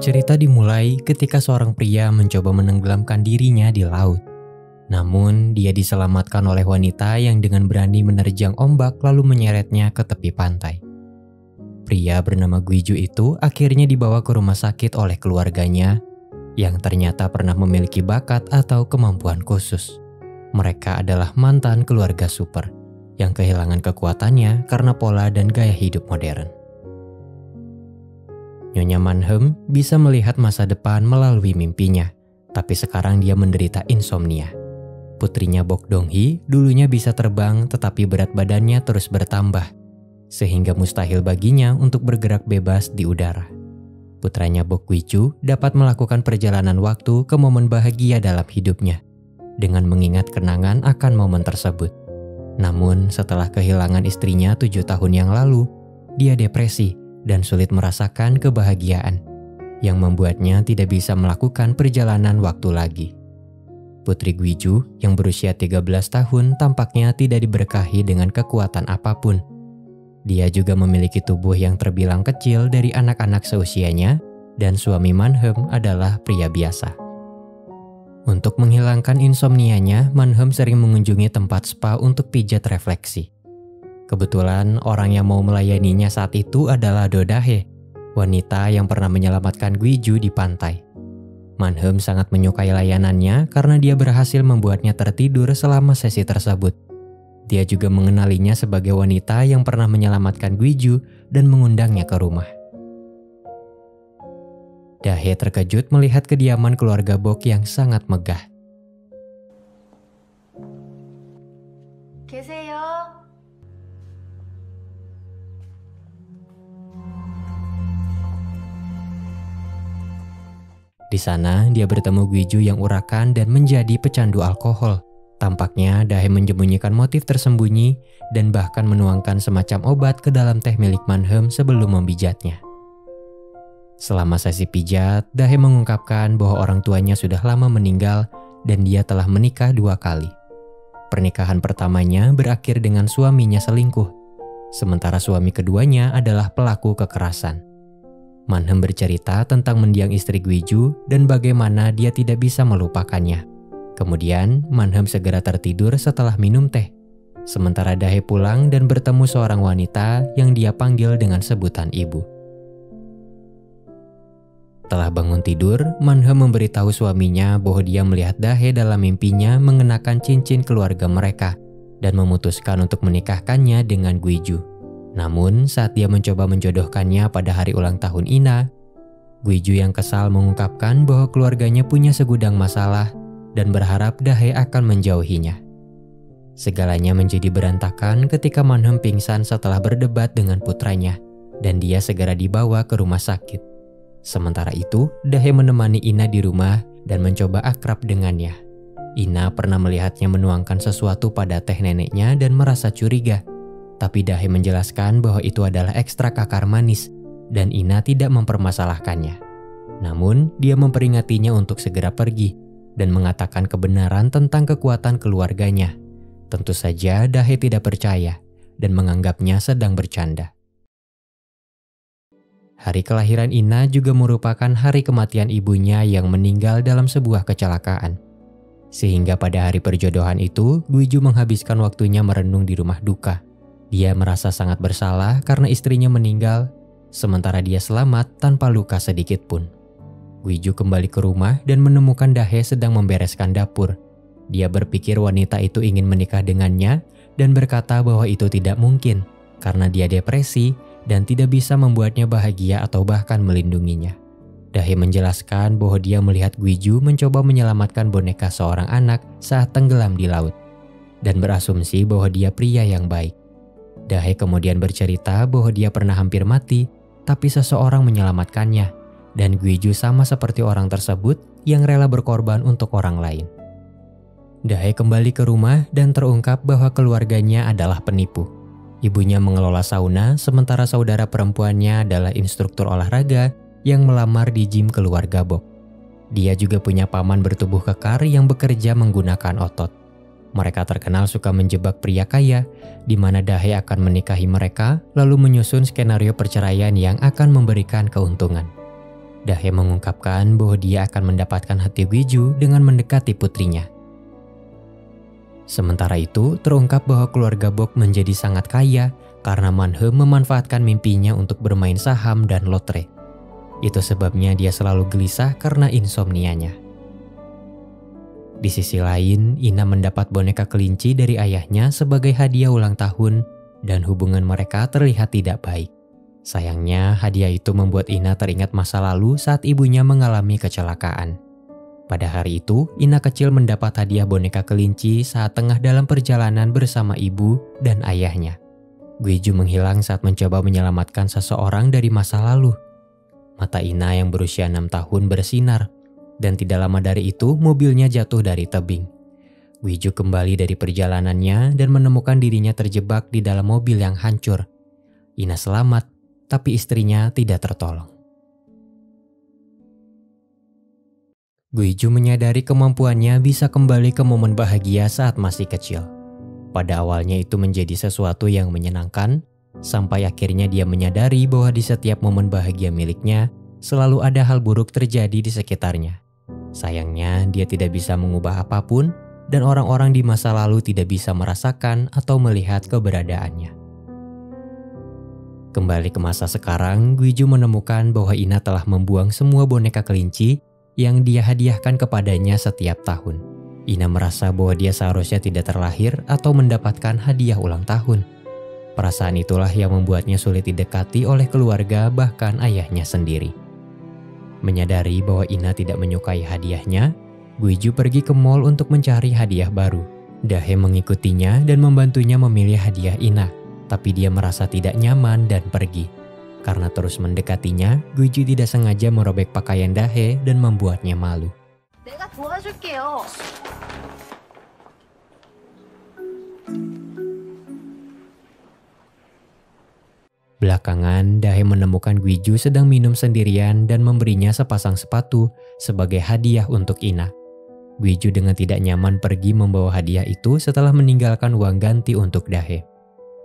Cerita dimulai ketika seorang pria mencoba menenggelamkan dirinya di laut. Namun, dia diselamatkan oleh wanita yang dengan berani menerjang ombak lalu menyeretnya ke tepi pantai. Pria bernama Guiju itu akhirnya dibawa ke rumah sakit oleh keluarganya yang ternyata pernah memiliki bakat atau kemampuan khusus. Mereka adalah mantan keluarga super yang kehilangan kekuatannya karena pola dan gaya hidup modern. Nyonya Manhem bisa melihat masa depan melalui mimpinya, tapi sekarang dia menderita insomnia. Putrinya Bok Dong-hee dulunya bisa terbang tetapi berat badannya terus bertambah, sehingga mustahil baginya untuk bergerak bebas di udara. Putranya Bok Guiju dapat melakukan perjalanan waktu ke momen bahagia dalam hidupnya, dengan mengingat kenangan akan momen tersebut. Namun setelah kehilangan istrinya 7 tahun yang lalu, dia depresi dan sulit merasakan kebahagiaan, yang membuatnya tidak bisa melakukan perjalanan waktu lagi. Putri Guiju yang berusia 13 tahun tampaknya tidak diberkahi dengan kekuatan apapun. Dia juga memiliki tubuh yang terbilang kecil dari anak-anak seusianya, dan suami Manhem adalah pria biasa. Untuk menghilangkan insomnianya, Manhem sering mengunjungi tempat spa untuk pijat refleksi. Kebetulan orang yang mau melayaninya saat itu adalah Do Dahe, wanita yang pernah menyelamatkan Guiju di pantai. Manhem sangat menyukai layanannya karena dia berhasil membuatnya tertidur selama sesi tersebut. Dia juga mengenalinya sebagai wanita yang pernah menyelamatkan Guiju dan mengundangnya ke rumah. Dahe terkejut melihat kediaman keluarga Bok yang sangat megah. 계세요. Di sana, dia bertemu Guiju yang urakan dan menjadi pecandu alkohol. Tampaknya Dahe menyembunyikan motif tersembunyi dan bahkan menuangkan semacam obat ke dalam teh milik Manhem sebelum membijatnya. Selama sesi pijat, Dahe mengungkapkan bahwa orang tuanya sudah lama meninggal dan dia telah menikah 2 kali. Pernikahan pertamanya berakhir dengan suaminya selingkuh, sementara suami keduanya adalah pelaku kekerasan. Manhem bercerita tentang mendiang istri Guiju dan bagaimana dia tidak bisa melupakannya. Kemudian, Manhem segera tertidur setelah minum teh. Sementara Dahe pulang dan bertemu seorang wanita yang dia panggil dengan sebutan ibu. Setelah bangun tidur, Manhem memberitahu suaminya bahwa dia melihat Dahe dalam mimpinya mengenakan cincin keluarga mereka dan memutuskan untuk menikahkannya dengan Guiju. Namun saat dia mencoba menjodohkannya pada hari ulang tahun Ina, Guiju yang kesal mengungkapkan bahwa keluarganya punya segudang masalah dan berharap Dahe akan menjauhinya. Segalanya menjadi berantakan ketika Manhem pingsan setelah berdebat dengan putranya dan dia segera dibawa ke rumah sakit. Sementara itu, Dahe menemani Ina di rumah dan mencoba akrab dengannya. Ina pernah melihatnya menuangkan sesuatu pada teh neneknya dan merasa curiga. Tapi Dahe menjelaskan bahwa itu adalah ekstrak kakar manis dan Ina tidak mempermasalahkannya. Namun, dia memperingatinya untuk segera pergi dan mengatakan kebenaran tentang kekuatan keluarganya. Tentu saja Dahe tidak percaya dan menganggapnya sedang bercanda. Hari kelahiran Ina juga merupakan hari kematian ibunya yang meninggal dalam sebuah kecelakaan. Sehingga pada hari perjodohan itu, Guiju menghabiskan waktunya merenung di rumah duka. Dia merasa sangat bersalah karena istrinya meninggal, sementara dia selamat tanpa luka sedikit pun. Guiju kembali ke rumah dan menemukan Dahe sedang membereskan dapur. Dia berpikir wanita itu ingin menikah dengannya dan berkata bahwa itu tidak mungkin karena dia depresi dan tidak bisa membuatnya bahagia atau bahkan melindunginya. Dahe menjelaskan bahwa dia melihat Guiju mencoba menyelamatkan boneka seorang anak saat tenggelam di laut dan berasumsi bahwa dia pria yang baik. Dahe kemudian bercerita bahwa dia pernah hampir mati, tapi seseorang menyelamatkannya, dan Guiju sama seperti orang tersebut yang rela berkorban untuk orang lain. Dahe kembali ke rumah dan terungkap bahwa keluarganya adalah penipu. Ibunya mengelola sauna, sementara saudara perempuannya adalah instruktur olahraga yang melamar di gym keluarga Bok. Dia juga punya paman bertubuh kekar yang bekerja menggunakan otot. Mereka terkenal suka menjebak pria kaya, di mana Dahe akan menikahi mereka lalu menyusun skenario perceraian yang akan memberikan keuntungan. Dahe mengungkapkan bahwa dia akan mendapatkan hati Gwiju dengan mendekati putrinya. Sementara itu, terungkap bahwa keluarga Bok menjadi sangat kaya karena Manhe memanfaatkan mimpinya untuk bermain saham dan lotre. Itu sebabnya dia selalu gelisah karena insomnianya. Di sisi lain, Ina mendapat boneka kelinci dari ayahnya sebagai hadiah ulang tahun dan hubungan mereka terlihat tidak baik. Sayangnya, hadiah itu membuat Ina teringat masa lalu saat ibunya mengalami kecelakaan. Pada hari itu, Ina kecil mendapat hadiah boneka kelinci saat tengah dalam perjalanan bersama ibu dan ayahnya. Gwiju menghilang saat mencoba menyelamatkan seseorang dari masa lalu. Mata Ina yang berusia 6 tahun bersinar, dan tidak lama dari itu mobilnya jatuh dari tebing. Gwiju kembali dari perjalanannya dan menemukan dirinya terjebak di dalam mobil yang hancur. Ina selamat, tapi istrinya tidak tertolong. Gwiju menyadari kemampuannya bisa kembali ke momen bahagia saat masih kecil. Pada awalnya itu menjadi sesuatu yang menyenangkan, sampai akhirnya dia menyadari bahwa di setiap momen bahagia miliknya, selalu ada hal buruk terjadi di sekitarnya. Sayangnya, dia tidak bisa mengubah apapun, dan orang-orang di masa lalu tidak bisa merasakan atau melihat keberadaannya. Kembali ke masa sekarang, Gwiju menemukan bahwa Ina telah membuang semua boneka kelinci yang dia hadiahkan kepadanya setiap tahun. Ina merasa bahwa dia seharusnya tidak terlahir atau mendapatkan hadiah ulang tahun. Perasaan itulah yang membuatnya sulit didekati oleh keluarga, bahkan ayahnya sendiri. Menyadari bahwa Ina tidak menyukai hadiahnya, Gwiju pergi ke mall untuk mencari hadiah baru. Dahe mengikutinya dan membantunya memilih hadiah Ina, tapi dia merasa tidak nyaman dan pergi. Karena terus mendekatinya, Gwiju tidak sengaja merobek pakaian Dahe dan membuatnya malu. 내가 도와줄게요. Belakangan, Dahe menemukan Gwiju sedang minum sendirian dan memberinya sepasang sepatu sebagai hadiah untuk Ina. Gwiju dengan tidak nyaman pergi membawa hadiah itu setelah meninggalkan uang ganti untuk Dahe.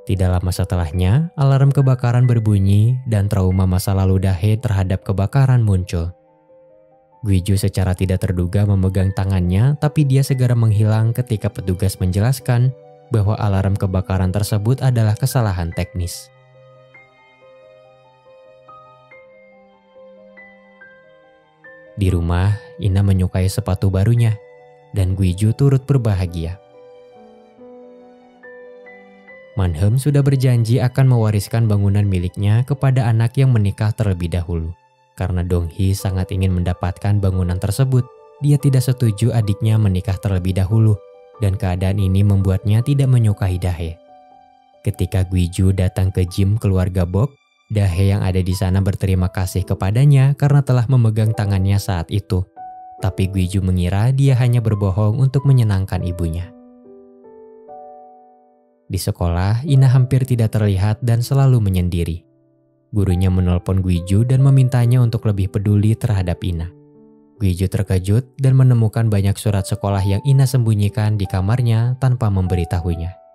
Tidak lama setelahnya, alarm kebakaran berbunyi dan trauma masa lalu Dahe terhadap kebakaran muncul. Gwiju secara tidak terduga memegang tangannya, tapi dia segera menghilang ketika petugas menjelaskan bahwa alarm kebakaran tersebut adalah kesalahan teknis. Di rumah, Ina menyukai sepatu barunya, dan Gwiju turut berbahagia. Manhem sudah berjanji akan mewariskan bangunan miliknya kepada anak yang menikah terlebih dahulu. Karena Donghee sangat ingin mendapatkan bangunan tersebut, dia tidak setuju adiknya menikah terlebih dahulu, dan keadaan ini membuatnya tidak menyukai Dahe. Ketika Gwiju datang ke gym keluarga Bok, Dahe yang ada di sana berterima kasih kepadanya karena telah memegang tangannya saat itu. Tapi Gwiju mengira dia hanya berbohong untuk menyenangkan ibunya. Di sekolah, Ina hampir tidak terlihat dan selalu menyendiri. Gurunya menelpon Gwiju dan memintanya untuk lebih peduli terhadap Ina. Gwiju terkejut dan menemukan banyak surat sekolah yang Ina sembunyikan di kamarnya tanpa memberitahunya.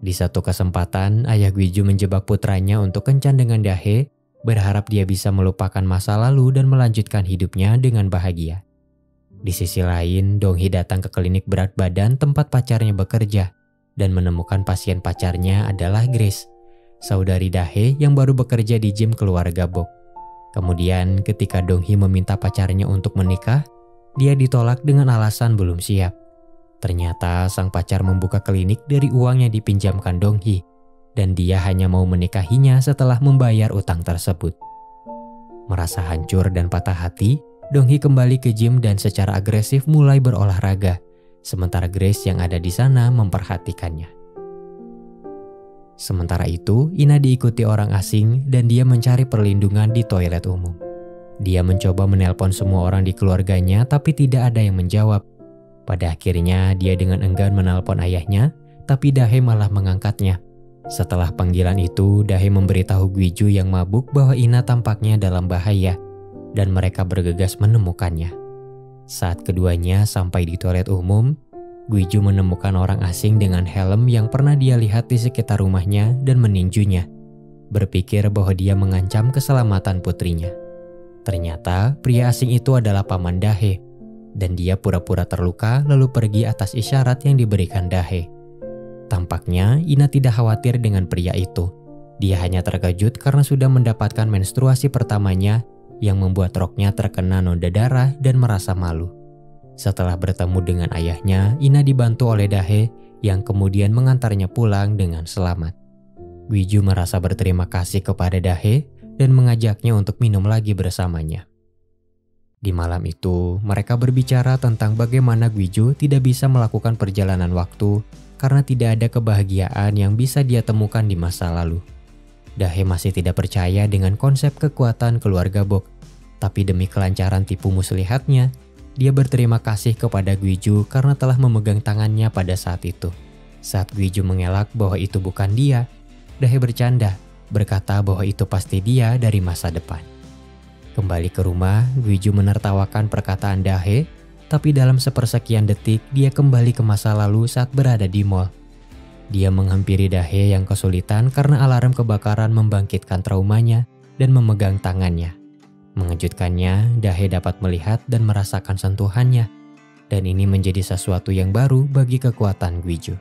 Di satu kesempatan, ayah Gwiju menjebak putranya untuk kencan dengan Dahe, berharap dia bisa melupakan masa lalu dan melanjutkan hidupnya dengan bahagia. Di sisi lain, Donghee datang ke klinik berat badan tempat pacarnya bekerja dan menemukan pasien pacarnya adalah Grace, saudari Dahe yang baru bekerja di gym keluarga Bok. Kemudian ketika Donghee meminta pacarnya untuk menikah, dia ditolak dengan alasan belum siap. Ternyata sang pacar membuka klinik dari uang yang dipinjamkan Donghee, dan dia hanya mau menikahinya setelah membayar utang tersebut. Merasa hancur dan patah hati, Donghee kembali ke gym dan secara agresif mulai berolahraga, sementara Grace yang ada di sana memperhatikannya. Sementara itu, Ina diikuti orang asing dan dia mencari perlindungan di toilet umum. Dia mencoba menelpon semua orang di keluarganya tapi tidak ada yang menjawab. Pada akhirnya, dia dengan enggan menelpon ayahnya, tapi Dahe malah mengangkatnya. Setelah panggilan itu, Dahe memberitahu Gwiju yang mabuk bahwa Ina tampaknya dalam bahaya, dan mereka bergegas menemukannya. Saat keduanya sampai di toilet umum, Gwiju menemukan orang asing dengan helm yang pernah dia lihat di sekitar rumahnya dan meninjunya, berpikir bahwa dia mengancam keselamatan putrinya. Ternyata pria asing itu adalah paman Dahe, dan dia pura-pura terluka lalu pergi atas isyarat yang diberikan Dahe. Tampaknya Ina tidak khawatir dengan pria itu. Dia hanya terkejut karena sudah mendapatkan menstruasi pertamanya yang membuat roknya terkena noda darah dan merasa malu. Setelah bertemu dengan ayahnya, Ina dibantu oleh Dahe yang kemudian mengantarnya pulang dengan selamat. Gwiju merasa berterima kasih kepada Dahe dan mengajaknya untuk minum lagi bersamanya. Di malam itu, mereka berbicara tentang bagaimana Gwiju tidak bisa melakukan perjalanan waktu karena tidak ada kebahagiaan yang bisa dia temukan di masa lalu. Dahe masih tidak percaya dengan konsep kekuatan keluarga Bok, tapi demi kelancaran tipu muslihatnya, dia berterima kasih kepada Gwiju karena telah memegang tangannya pada saat itu. Saat Gwiju mengelak bahwa itu bukan dia, Dahe bercanda, berkata bahwa itu pasti dia dari masa depan. Kembali ke rumah, Gwiju menertawakan perkataan Dahe, tapi dalam sepersekian detik dia kembali ke masa lalu saat berada di mall. Dia menghampiri Dahe yang kesulitan karena alarm kebakaran membangkitkan traumanya dan memegang tangannya. Mengejutkannya, Dahe dapat melihat dan merasakan sentuhannya, dan ini menjadi sesuatu yang baru bagi kekuatan Gwiju.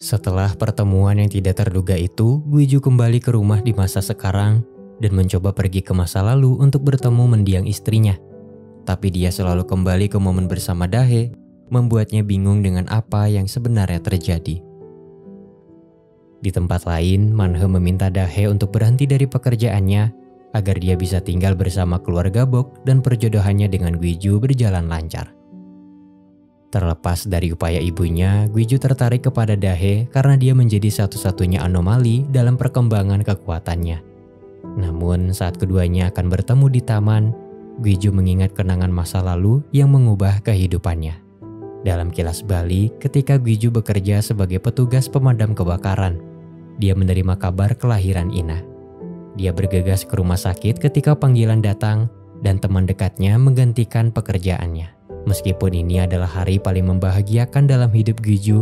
Setelah pertemuan yang tidak terduga itu, Gwiju kembali ke rumah di masa sekarang dan mencoba pergi ke masa lalu untuk bertemu mendiang istrinya. Tapi dia selalu kembali ke momen bersama Dahe, membuatnya bingung dengan apa yang sebenarnya terjadi. Di tempat lain, Manhe meminta Dahe untuk berhenti dari pekerjaannya agar dia bisa tinggal bersama keluarga Bok dan perjodohannya dengan Gwiju berjalan lancar. Terlepas dari upaya ibunya, Gwiju tertarik kepada Dahe karena dia menjadi satu-satunya anomali dalam perkembangan kekuatannya. Namun saat keduanya akan bertemu di taman, Gwiju mengingat kenangan masa lalu yang mengubah kehidupannya. Dalam kilas balik, ketika Gwiju bekerja sebagai petugas pemadam kebakaran, dia menerima kabar kelahiran Ina. Dia bergegas ke rumah sakit ketika panggilan datang dan teman dekatnya menggantikan pekerjaannya. Meskipun ini adalah hari paling membahagiakan dalam hidup Gwiju,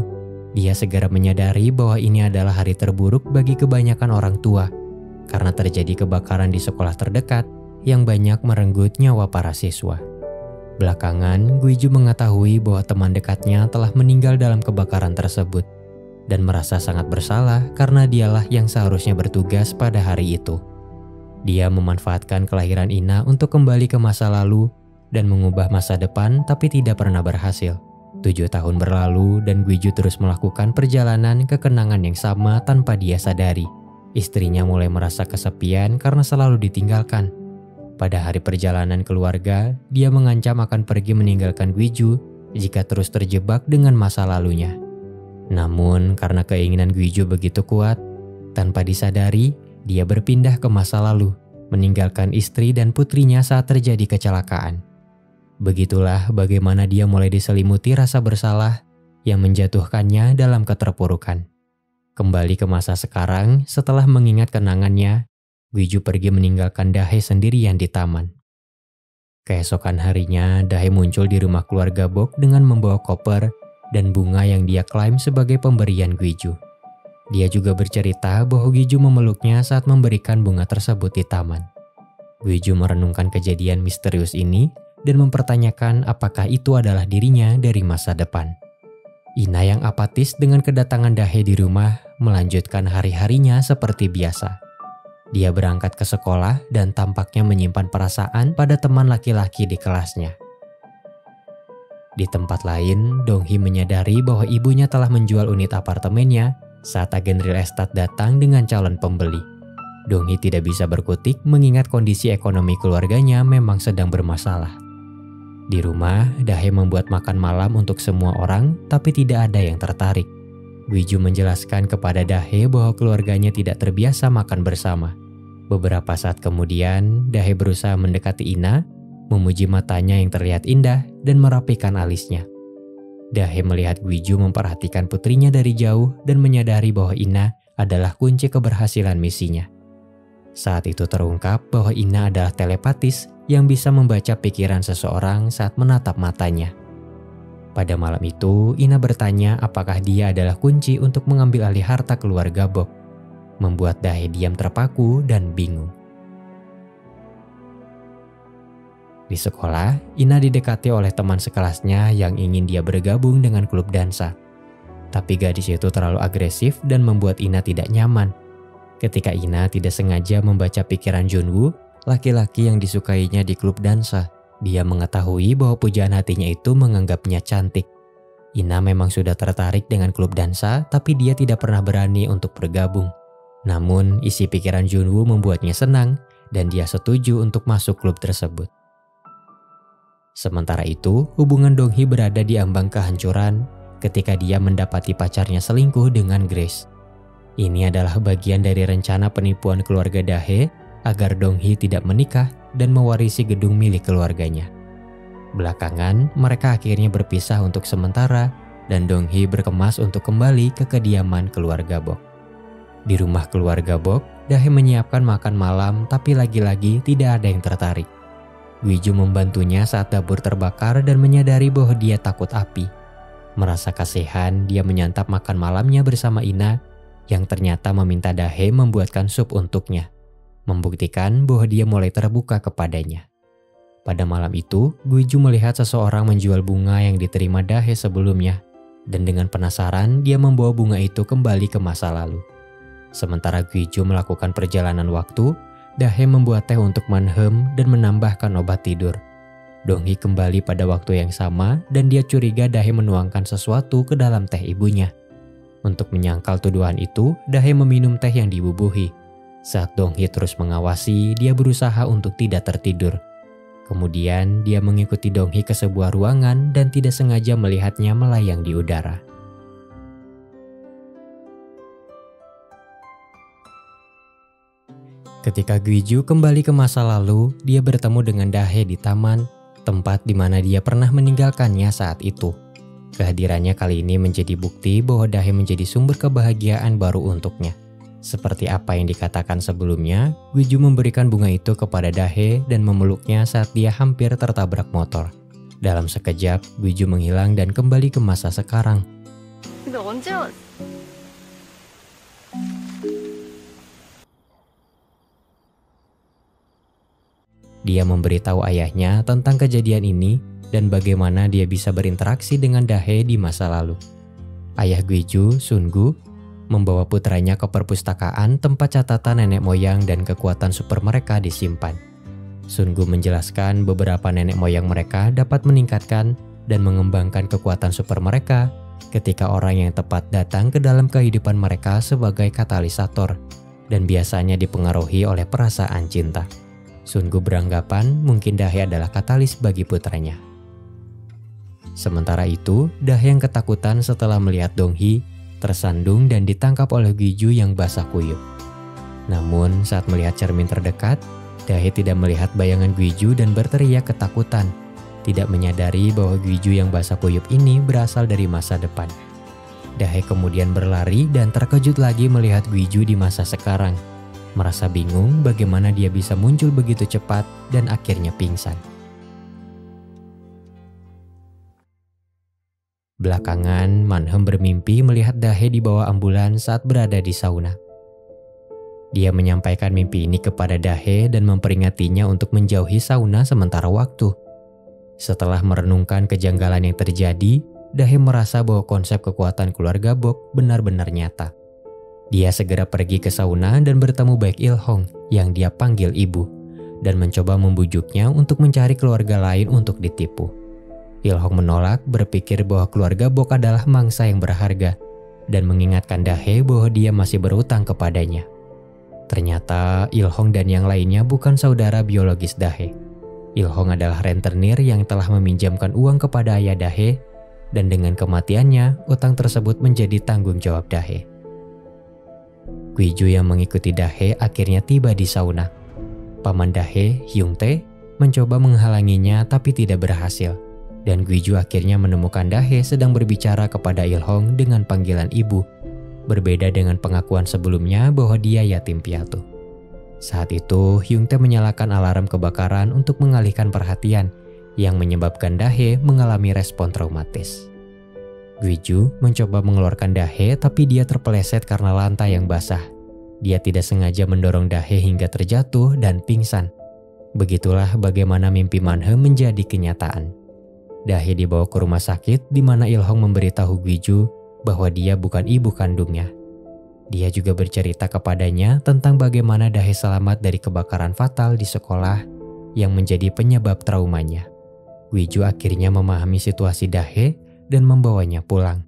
dia segera menyadari bahwa ini adalah hari terburuk bagi kebanyakan orang tua karena terjadi kebakaran di sekolah terdekat yang banyak merenggut nyawa para siswa. Belakangan, Gwiju mengetahui bahwa teman dekatnya telah meninggal dalam kebakaran tersebut dan merasa sangat bersalah karena dialah yang seharusnya bertugas pada hari itu. Dia memanfaatkan kelahiran Ina untuk kembali ke masa lalu dan mengubah masa depan, tapi tidak pernah berhasil. 7 tahun berlalu dan Gwiju terus melakukan perjalanan ke kenangan yang sama tanpa dia sadari. Istrinya mulai merasa kesepian karena selalu ditinggalkan. Pada hari perjalanan keluarga, dia mengancam akan pergi meninggalkan Gwiju jika terus terjebak dengan masa lalunya. Namun karena keinginan Gwiju begitu kuat, tanpa disadari, dia berpindah ke masa lalu, meninggalkan istri dan putrinya saat terjadi kecelakaan. Begitulah bagaimana dia mulai diselimuti rasa bersalah yang menjatuhkannya dalam keterpurukan. Kembali ke masa sekarang, setelah mengingat kenangannya, Gwiju pergi meninggalkan Dahe sendirian di taman. Keesokan harinya, Dahe muncul di rumah keluarga Bok dengan membawa koper dan bunga yang dia klaim sebagai pemberian Gwiju. Dia juga bercerita bahwa Gwiju memeluknya saat memberikan bunga tersebut di taman. Gwiju merenungkan kejadian misterius ini dan mempertanyakan apakah itu adalah dirinya dari masa depan. Ina yang apatis dengan kedatangan Dahe di rumah melanjutkan hari-harinya seperti biasa. Dia berangkat ke sekolah dan tampaknya menyimpan perasaan pada teman laki-laki di kelasnya. Di tempat lain, Donghee menyadari bahwa ibunya telah menjual unit apartemennya saat agen real estate datang dengan calon pembeli. Donghee tidak bisa berkutik mengingat kondisi ekonomi keluarganya memang sedang bermasalah. Di rumah, Dahe membuat makan malam untuk semua orang, tapi tidak ada yang tertarik. Gwiju menjelaskan kepada Dahe bahwa keluarganya tidak terbiasa makan bersama. Beberapa saat kemudian, Dahe berusaha mendekati Ina, memuji matanya yang terlihat indah, dan merapikan alisnya. Dahe melihat Gwiju memperhatikan putrinya dari jauh dan menyadari bahwa Ina adalah kunci keberhasilan misinya. Saat itu terungkap bahwa Ina adalah telepatis yang bisa membaca pikiran seseorang saat menatap matanya. Pada malam itu, Ina bertanya apakah dia adalah kunci untuk mengambil alih harta keluarga Bok. membuat Dahe diam terpaku dan bingung. Di sekolah, Ina didekati oleh teman sekelasnya yang ingin dia bergabung dengan klub dansa. Tapi gadis itu terlalu agresif dan membuat Ina tidak nyaman. Ketika Ina tidak sengaja membaca pikiran Junwoo, laki-laki yang disukainya di klub dansa, dia mengetahui bahwa pujaan hatinya itu menganggapnya cantik. Ina memang sudah tertarik dengan klub dansa, tapi dia tidak pernah berani untuk bergabung. Namun, isi pikiran Junwoo membuatnya senang dan dia setuju untuk masuk klub tersebut. Sementara itu, hubungan Donghee berada di ambang kehancuran ketika dia mendapati pacarnya selingkuh dengan Grace. Ini adalah bagian dari rencana penipuan keluarga Dahe agar Donghee tidak menikah dan mewarisi gedung milik keluarganya. Belakangan, mereka akhirnya berpisah untuk sementara dan Donghee berkemas untuk kembali ke kediaman keluarga Bok. Di rumah keluarga Bok, Dahe menyiapkan makan malam tapi lagi-lagi tidak ada yang tertarik. Gwiju membantunya saat dapur terbakar dan menyadari bahwa dia takut api. Merasa kasihan, dia menyantap makan malamnya bersama Ina yang ternyata meminta Dahe membuatkan sup untuknya, membuktikan bahwa dia mulai terbuka kepadanya. Pada malam itu, Gwiju melihat seseorang menjual bunga yang diterima Dahe sebelumnya, dan dengan penasaran dia membawa bunga itu kembali ke masa lalu. Sementara Gwiju melakukan perjalanan waktu, Dahe membuat teh untuk Manhem dan menambahkan obat tidur. Donghee kembali pada waktu yang sama dan dia curiga Dahe menuangkan sesuatu ke dalam teh ibunya. Untuk menyangkal tuduhan itu, Dahe meminum teh yang dibubuhi. Saat Donghee terus mengawasi, dia berusaha untuk tidak tertidur. Kemudian dia mengikuti Donghee ke sebuah ruangan dan tidak sengaja melihatnya melayang di udara. Ketika Gwiju kembali ke masa lalu, dia bertemu dengan Dahe di taman, tempat di mana dia pernah meninggalkannya saat itu. Kehadirannya kali ini menjadi bukti bahwa Dahe menjadi sumber kebahagiaan baru untuknya. Seperti apa yang dikatakan sebelumnya, Gwiju memberikan bunga itu kepada Dahe dan memeluknya saat dia hampir tertabrak motor. Dalam sekejap, Gwiju menghilang dan kembali ke masa sekarang. Dia memberitahu ayahnya tentang kejadian ini dan bagaimana dia bisa berinteraksi dengan Dahe di masa lalu. Ayah Gwiju, Sungu, membawa putranya ke perpustakaan tempat catatan nenek moyang dan kekuatan super mereka disimpan. Sungu menjelaskan beberapa nenek moyang mereka dapat meningkatkan dan mengembangkan kekuatan super mereka ketika orang yang tepat datang ke dalam kehidupan mereka sebagai katalisator dan biasanya dipengaruhi oleh perasaan cinta. Sungu beranggapan mungkin Dahe adalah katalis bagi putranya. Sementara itu, Dahe yang ketakutan setelah melihat Donghee tersandung dan ditangkap oleh Gwiju yang basah kuyup. Namun saat melihat cermin terdekat, Dahe tidak melihat bayangan Gwiju dan berteriak ketakutan, tidak menyadari bahwa Gwiju yang basah kuyup ini berasal dari masa depan. Dahe kemudian berlari dan terkejut lagi melihat Gwiju di masa sekarang. Merasa bingung bagaimana dia bisa muncul begitu cepat dan akhirnya pingsan. Belakangan, Manhem bermimpi melihat Dahe di bawah ambulans saat berada di sauna. Dia menyampaikan mimpi ini kepada Dahe dan memperingatinya untuk menjauhi sauna sementara waktu. Setelah merenungkan kejanggalan yang terjadi, Dahe merasa bahwa konsep kekuatan keluarga Bok benar-benar nyata. Dia segera pergi ke sauna dan bertemu Baek Il-hong yang dia panggil ibu dan mencoba membujuknya untuk mencari keluarga lain untuk ditipu. Il-hong menolak, berpikir bahwa keluarga Bok adalah mangsa yang berharga dan mengingatkan Dahe bahwa dia masih berutang kepadanya. Ternyata Il-hong dan yang lainnya bukan saudara biologis Dahe. Il-hong adalah rentenir yang telah meminjamkan uang kepada ayah Dahe dan dengan kematiannya utang tersebut menjadi tanggung jawab Dahe. Gwiju yang mengikuti Dahe akhirnya tiba di sauna. Paman Dahe, Hyung-tae, mencoba menghalanginya tapi tidak berhasil. Dan Gwiju akhirnya menemukan Dahe sedang berbicara kepada Il-hong dengan panggilan ibu. Berbeda dengan pengakuan sebelumnya bahwa dia yatim piatu. Saat itu, Hyung-tae menyalakan alarm kebakaran untuk mengalihkan perhatian yang menyebabkan Dahe mengalami respon traumatis. Gwiju mencoba mengeluarkan Dahe tapi dia terpeleset karena lantai yang basah. Dia tidak sengaja mendorong Dahe hingga terjatuh dan pingsan. Begitulah bagaimana mimpi Manhe menjadi kenyataan. Dahe dibawa ke rumah sakit di mana Il-hong memberitahu Gwiju bahwa dia bukan ibu kandungnya. Dia juga bercerita kepadanya tentang bagaimana Dahe selamat dari kebakaran fatal di sekolah yang menjadi penyebab traumanya. Gwiju akhirnya memahami situasi Dahe dan membawanya pulang.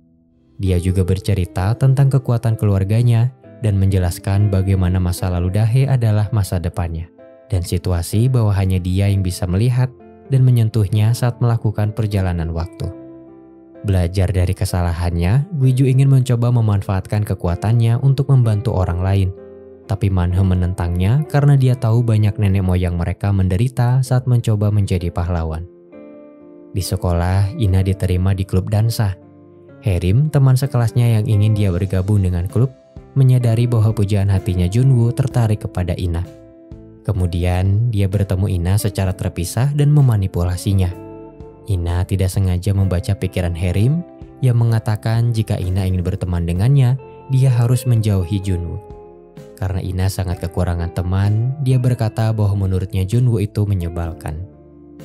Dia juga bercerita tentang kekuatan keluarganya dan menjelaskan bagaimana masa lalu Dahe adalah masa depannya, dan situasi bahwa hanya dia yang bisa melihat dan menyentuhnya saat melakukan perjalanan waktu. Belajar dari kesalahannya, Gwiju ingin mencoba memanfaatkan kekuatannya untuk membantu orang lain. Tapi Manhe menentangnya karena dia tahu banyak nenek moyang mereka menderita saat mencoba menjadi pahlawan. Di sekolah, Ina diterima di klub dansa. Herim, teman sekelasnya yang ingin dia bergabung dengan klub, menyadari bahwa pujaan hatinya Junwoo tertarik kepada Ina. Kemudian dia bertemu Ina secara terpisah dan memanipulasinya. Ina tidak sengaja membaca pikiran Herim yang mengatakan jika Ina ingin berteman dengannya, dia harus menjauhi Junwoo. Karena Ina sangat kekurangan teman, dia berkata bahwa menurutnya Junwoo itu menyebalkan.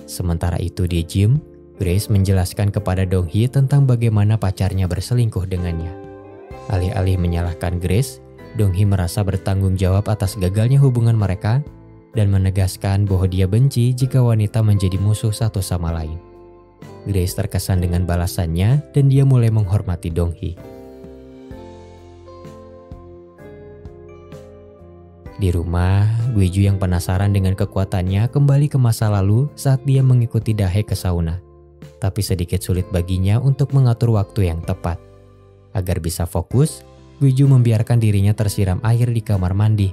Sementara itu di gym, Grace menjelaskan kepada Dong-hee tentang bagaimana pacarnya berselingkuh dengannya. Alih-alih menyalahkan Grace, Dong-hee merasa bertanggung jawab atas gagalnya hubungan mereka dan menegaskan bahwa dia benci jika wanita menjadi musuh satu sama lain. Grace terkesan dengan balasannya dan dia mulai menghormati Dong-hee. Di rumah, Gwiju yang penasaran dengan kekuatannya kembali ke masa lalu saat dia mengikuti Dahe ke sauna. Tapi sedikit sulit baginya untuk mengatur waktu yang tepat. Agar bisa fokus, Gwiju membiarkan dirinya tersiram air di kamar mandi.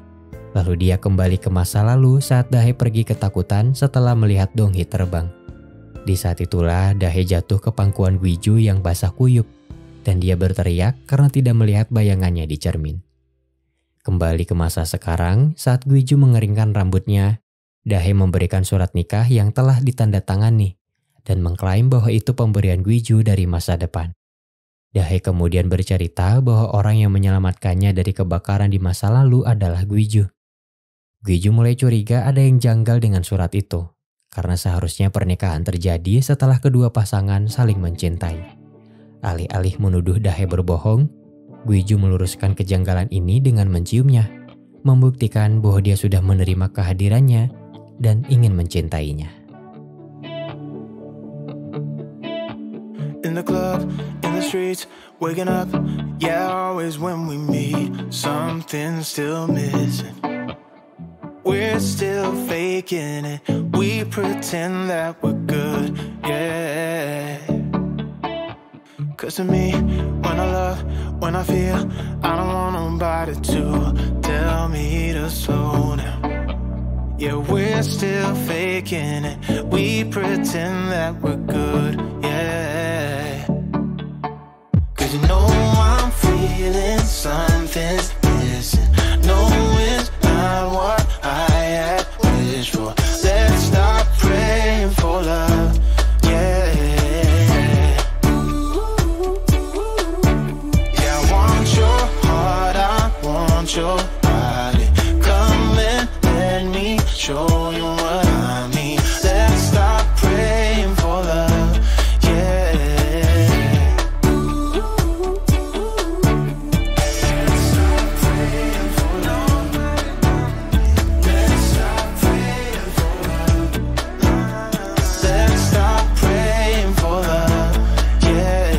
Lalu dia kembali ke masa lalu saat Dahe pergi ketakutan setelah melihat Dong-hee terbang. Di saat itulah Dahe jatuh ke pangkuan Gwiju yang basah kuyup. Dan dia berteriak karena tidak melihat bayangannya di cermin. Kembali ke masa sekarang, saat Gwiju mengeringkan rambutnya, Dahe memberikan surat nikah yang telah ditandatangani dan mengklaim bahwa itu pemberian Gwiju dari masa depan. Dahe kemudian bercerita bahwa orang yang menyelamatkannya dari kebakaran di masa lalu adalah Gwiju. Gwiju mulai curiga ada yang janggal dengan surat itu, karena seharusnya pernikahan terjadi setelah kedua pasangan saling mencintai. Alih-alih menuduh Dahe berbohong, Gwiju meluruskan kejanggalan ini dengan menciumnya, membuktikan bahwa dia sudah menerima kehadirannya dan ingin mencintainya. In the club, in the streets, waking up, yeah, always when we meet, something's still missing. We're still faking it, we pretend that we're good, yeah. Cause to me, when I love, when I feel, I don't want nobody to tell me to slow down. Yeah, we're still faking it, we pretend that we're good, yeah. Cause you know I'm feeling something's missing. No, it's not what I had wished for. Let's stop praying for love, yeah. Yeah, I want your heart, I want your body. Come and let me show you what I mean. Let's stop praying for love, yeah. Let's stop praying for love. Let's stop praying for love. Let's stop praying for love, yeah.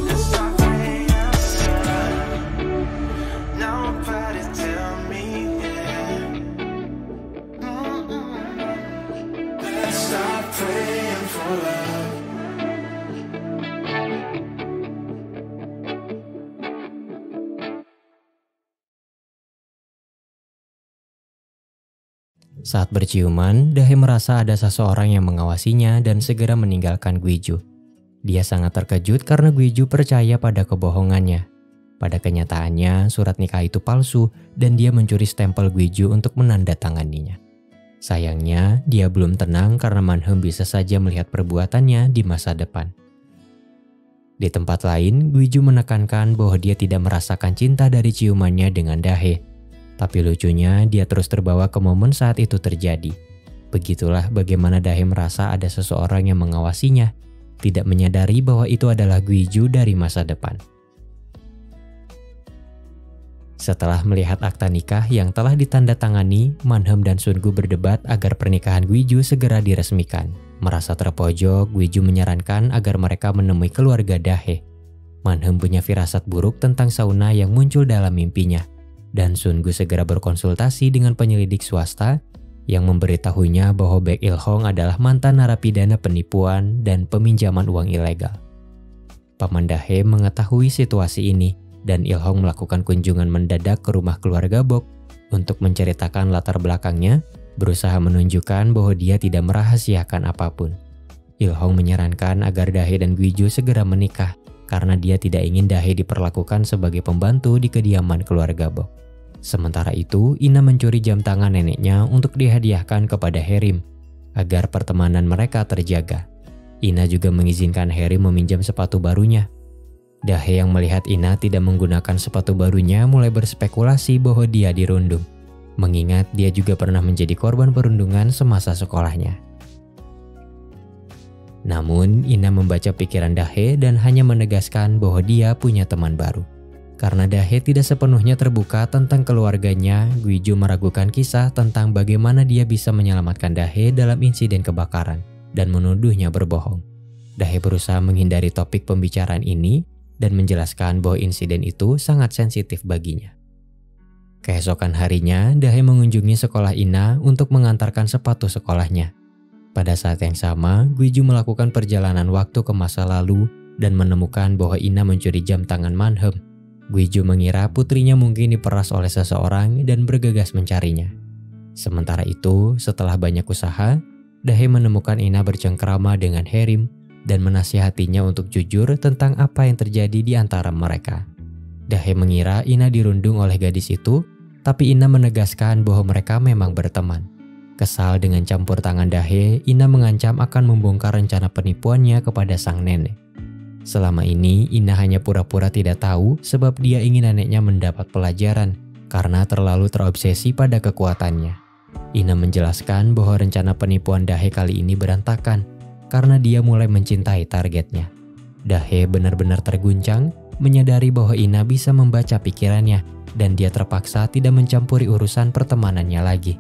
Let's stop praying for love. Nobody tell me, yeah. Let's stop praying for love. Saat berciuman, Dahe merasa ada seseorang yang mengawasinya dan segera meninggalkan Gwiju. Dia sangat terkejut karena Gwiju percaya pada kebohongannya. Pada kenyataannya, surat nikah itu palsu dan dia mencuri stempel Gwiju untuk menandatanganinya. Sayangnya, dia belum tenang karena Manhe bisa saja melihat perbuatannya di masa depan. Di tempat lain, Gwiju menekankan bahwa dia tidak merasakan cinta dari ciumannya dengan Dahe. Tapi lucunya, dia terus terbawa ke momen saat itu terjadi. Begitulah bagaimana Dahe merasa ada seseorang yang mengawasinya, tidak menyadari bahwa itu adalah Gwiju dari masa depan. Setelah melihat akta nikah yang telah ditandatangani, Manhem dan Sungu berdebat agar pernikahan Gwiju segera diresmikan. Merasa terpojok, Gwiju menyarankan agar mereka menemui keluarga Dahe. Manhem punya firasat buruk tentang Sauna yang muncul dalam mimpinya, dan Sungu segera berkonsultasi dengan penyelidik swasta yang memberitahunya bahwa Baek Il-hong adalah mantan narapidana penipuan dan peminjaman uang ilegal. Paman Dahe mengetahui situasi ini, dan Il-hong melakukan kunjungan mendadak ke rumah keluarga Bok untuk menceritakan latar belakangnya, berusaha menunjukkan bahwa dia tidak merahasiakan apapun. Il-hong menyarankan agar Dahe dan Gwiju segera menikah karena dia tidak ingin Dahe diperlakukan sebagai pembantu di kediaman keluarga Bok. Sementara itu, Ina mencuri jam tangan neneknya untuk dihadiahkan kepada Herim agar pertemanan mereka terjaga. Ina juga mengizinkan Herim meminjam sepatu barunya. Dahe yang melihat Ina tidak menggunakan sepatu barunya mulai berspekulasi bahwa dia dirundung, mengingat dia juga pernah menjadi korban perundungan semasa sekolahnya. Namun, Ina membaca pikiran Dahe dan hanya menegaskan bahwa dia punya teman baru. Karena Dahe tidak sepenuhnya terbuka tentang keluarganya, Gwiju meragukan kisah tentang bagaimana dia bisa menyelamatkan Dahe dalam insiden kebakaran dan menuduhnya berbohong. Dahe berusaha menghindari topik pembicaraan ini dan menjelaskan bahwa insiden itu sangat sensitif baginya. Keesokan harinya, Dahe mengunjungi sekolah Ina untuk mengantarkan sepatu sekolahnya. Pada saat yang sama, Gwiju melakukan perjalanan waktu ke masa lalu dan menemukan bahwa Ina mencuri jam tangan Manhem. Gwiju mengira putrinya mungkin diperas oleh seseorang dan bergegas mencarinya. Sementara itu, setelah banyak usaha, Dahe menemukan Ina bercengkrama dengan Herim dan menasihatinya untuk jujur tentang apa yang terjadi di antara mereka. Dahe mengira Ina dirundung oleh gadis itu, tapi Ina menegaskan bahwa mereka memang berteman. Kesal dengan campur tangan Dahe, Ina mengancam akan membongkar rencana penipuannya kepada sang nenek. Selama ini, Ina hanya pura-pura tidak tahu sebab dia ingin neneknya mendapat pelajaran karena terlalu terobsesi pada kekuatannya. Ina menjelaskan bahwa rencana penipuan Dahe kali ini berantakan karena dia mulai mencintai targetnya. Dahe benar-benar terguncang, menyadari bahwa Ina bisa membaca pikirannya dan dia terpaksa tidak mencampuri urusan pertemanannya lagi.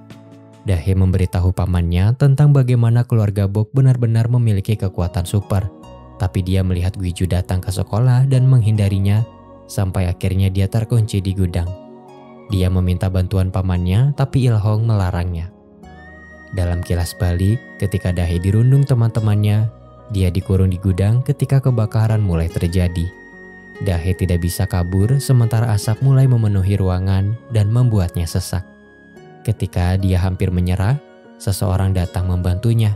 Dahe memberitahu pamannya tentang bagaimana keluarga Bok benar-benar memiliki kekuatan super. Tapi dia melihat Gwiju datang ke sekolah dan menghindarinya sampai akhirnya dia terkunci di gudang. Dia meminta bantuan pamannya tapi Il-hong melarangnya. Dalam kilas balik, ketika Dahe dirundung teman-temannya, dia dikurung di gudang ketika kebakaran mulai terjadi. Dahe tidak bisa kabur sementara asap mulai memenuhi ruangan dan membuatnya sesak. Ketika dia hampir menyerah, seseorang datang membantunya.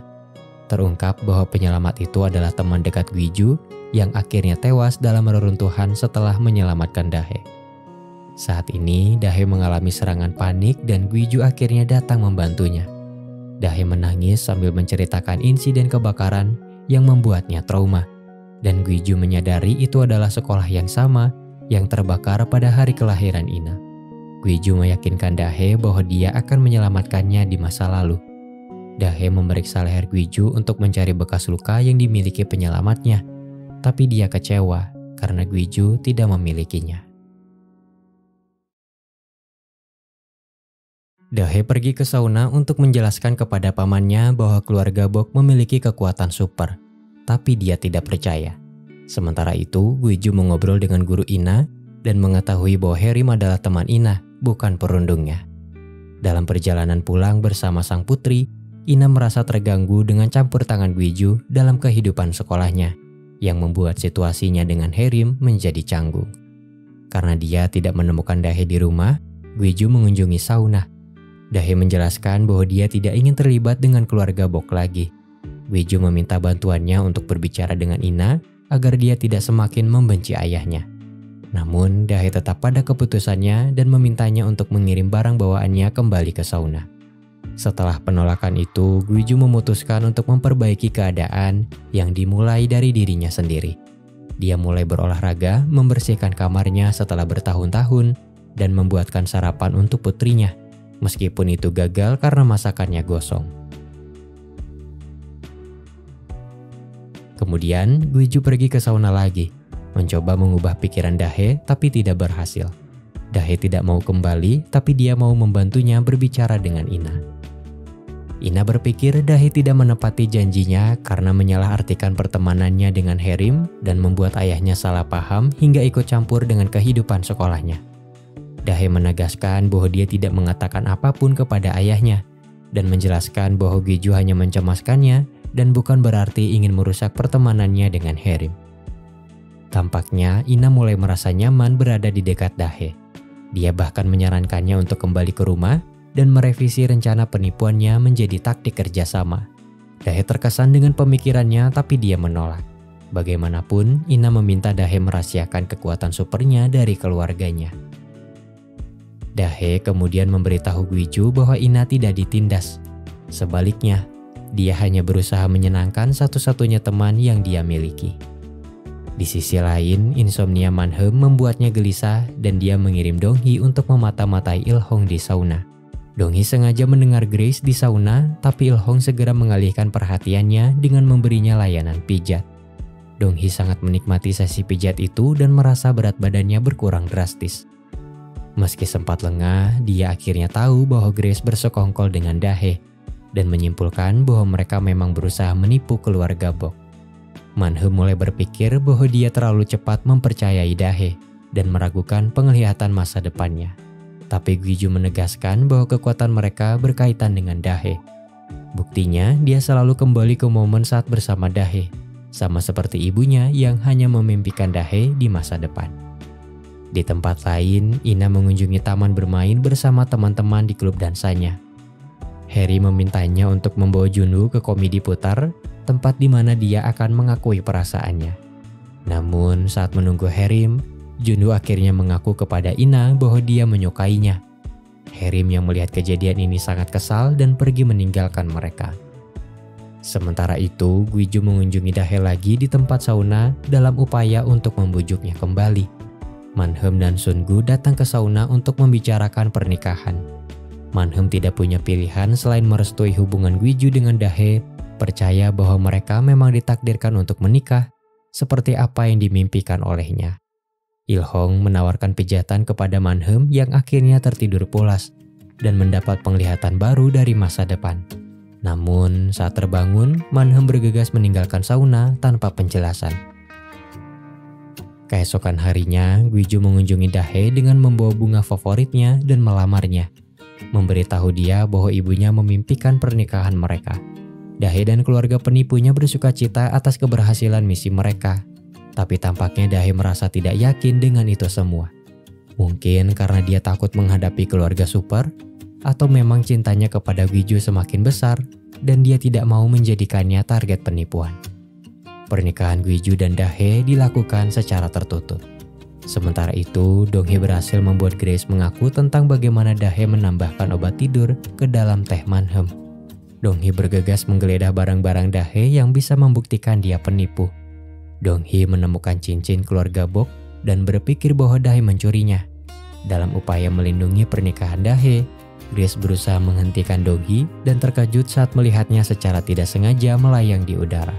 Terungkap bahwa penyelamat itu adalah teman dekat Gwiju yang akhirnya tewas dalam reruntuhan setelah menyelamatkan Dahe. Saat ini, Dahe mengalami serangan panik dan Gwiju akhirnya datang membantunya. Dahe menangis sambil menceritakan insiden kebakaran yang membuatnya trauma. Dan Gwiju menyadari itu adalah sekolah yang sama yang terbakar pada hari kelahiran Ina. Gwiju meyakinkan Dahe bahwa dia akan menyelamatkannya di masa lalu. Dahe memeriksa leher Gwiju untuk mencari bekas luka yang dimiliki penyelamatnya, tapi dia kecewa karena Gwiju tidak memilikinya. Dahe pergi ke sauna untuk menjelaskan kepada pamannya bahwa keluarga Bok memiliki kekuatan super, tapi dia tidak percaya. Sementara itu, Gwiju mengobrol dengan guru Ina dan mengetahui bahwa Herim adalah teman Ina, bukan perundungnya. Dalam perjalanan pulang bersama sang putri, Ina merasa terganggu dengan campur tangan Gwiju dalam kehidupan sekolahnya, yang membuat situasinya dengan Herim menjadi canggung. Karena dia tidak menemukan Dahe di rumah, Gwiju mengunjungi sauna. Dahe menjelaskan bahwa dia tidak ingin terlibat dengan keluarga Bok lagi. Gwiju meminta bantuannya untuk berbicara dengan Ina agar dia tidak semakin membenci ayahnya. Namun, Dahe tetap pada keputusannya dan memintanya untuk mengirim barang bawaannya kembali ke sauna. Setelah penolakan itu, Gwiju memutuskan untuk memperbaiki keadaan yang dimulai dari dirinya sendiri. Dia mulai berolahraga, membersihkan kamarnya setelah bertahun-tahun, dan membuatkan sarapan untuk putrinya, meskipun itu gagal karena masakannya gosong. Kemudian, Guiju pergi ke sauna lagi, mencoba mengubah pikiran Dahe tapi tidak berhasil. Dahe tidak mau kembali, tapi dia mau membantunya berbicara dengan Ina. Ina berpikir Dahe tidak menepati janjinya karena menyalahartikan pertemanannya dengan Herim dan membuat ayahnya salah paham hingga ikut campur dengan kehidupan sekolahnya. Dahe menegaskan bahwa dia tidak mengatakan apapun kepada ayahnya dan menjelaskan bahwa Guiju hanya mencemaskannya dan bukan berarti ingin merusak pertemanannya dengan Herim. Tampaknya Ina mulai merasa nyaman berada di dekat Dahe. Dia bahkan menyarankannya untuk kembali ke rumah dan merevisi rencana penipuannya menjadi taktik kerjasama. Dahe terkesan dengan pemikirannya tapi dia menolak. Bagaimanapun, Ina meminta Dahe merahasiakan kekuatan supernya dari keluarganya. Dahe kemudian memberitahu Guiju bahwa Ina tidak ditindas. Sebaliknya, dia hanya berusaha menyenangkan satu-satunya teman yang dia miliki. Di sisi lain, insomnia Manhem membuatnya gelisah dan dia mengirim Donghee untuk memata-matai Ilhong di sauna. Donghee sengaja mendengar Grace di sauna, tapi Ilhong segera mengalihkan perhatiannya dengan memberinya layanan pijat. Donghee sangat menikmati sesi pijat itu dan merasa berat badannya berkurang drastis. Meski sempat lengah, dia akhirnya tahu bahwa Grace bersekongkol dengan Dahe dan menyimpulkan bahwa mereka memang berusaha menipu keluarga Bok. Manhem mulai berpikir bahwa dia terlalu cepat mempercayai Dahe dan meragukan penglihatan masa depannya. Tapi Guiju menegaskan bahwa kekuatan mereka berkaitan dengan Dahe. Buktinya, dia selalu kembali ke momen saat bersama Dahe, sama seperti ibunya yang hanya memimpikan Dahe di masa depan. Di tempat lain, Ina mengunjungi taman bermain bersama teman-teman di klub dansanya. Harry memintanya untuk membawa Junwoo ke komedi putar, tempat di mana dia akan mengakui perasaannya. Namun saat menunggu Herim, Junwoo akhirnya mengaku kepada Ina bahwa dia menyukainya. Herim yang melihat kejadian ini sangat kesal dan pergi meninggalkan mereka. Sementara itu, Guiju mengunjungi Dahe lagi di tempat sauna dalam upaya untuk membujuknya kembali. Manhem dan Sungu datang ke sauna untuk membicarakan pernikahan. Manhem tidak punya pilihan selain merestui hubungan Guiju dengan Dahe, percaya bahwa mereka memang ditakdirkan untuk menikah, seperti apa yang dimimpikan olehnya. Ilhong menawarkan pijatan kepada Manhem yang akhirnya tertidur pulas dan mendapat penglihatan baru dari masa depan. Namun saat terbangun, Manhem bergegas meninggalkan sauna tanpa penjelasan. Keesokan harinya, Guiju mengunjungi Dahe dengan membawa bunga favoritnya dan melamarnya, memberitahu dia bahwa ibunya memimpikan pernikahan mereka. Dahe dan keluarga penipunya bersukacita atas keberhasilan misi mereka. Tapi tampaknya Dahe merasa tidak yakin dengan itu semua. Mungkin karena dia takut menghadapi keluarga super, atau memang cintanya kepada Guiju semakin besar dan dia tidak mau menjadikannya target penipuan. Pernikahan Guiju dan Dahe dilakukan secara tertutup. Sementara itu, Donghee berhasil membuat Grace mengaku tentang bagaimana Dahe menambahkan obat tidur ke dalam teh Manhem. Donghee bergegas menggeledah barang-barang Dahe yang bisa membuktikan dia penipu. Donghee menemukan cincin keluarga Bok dan berpikir bahwa Dahe mencurinya. Dalam upaya melindungi pernikahan Dahe, Grace berusaha menghentikan Donghee dan terkejut saat melihatnya secara tidak sengaja melayang di udara.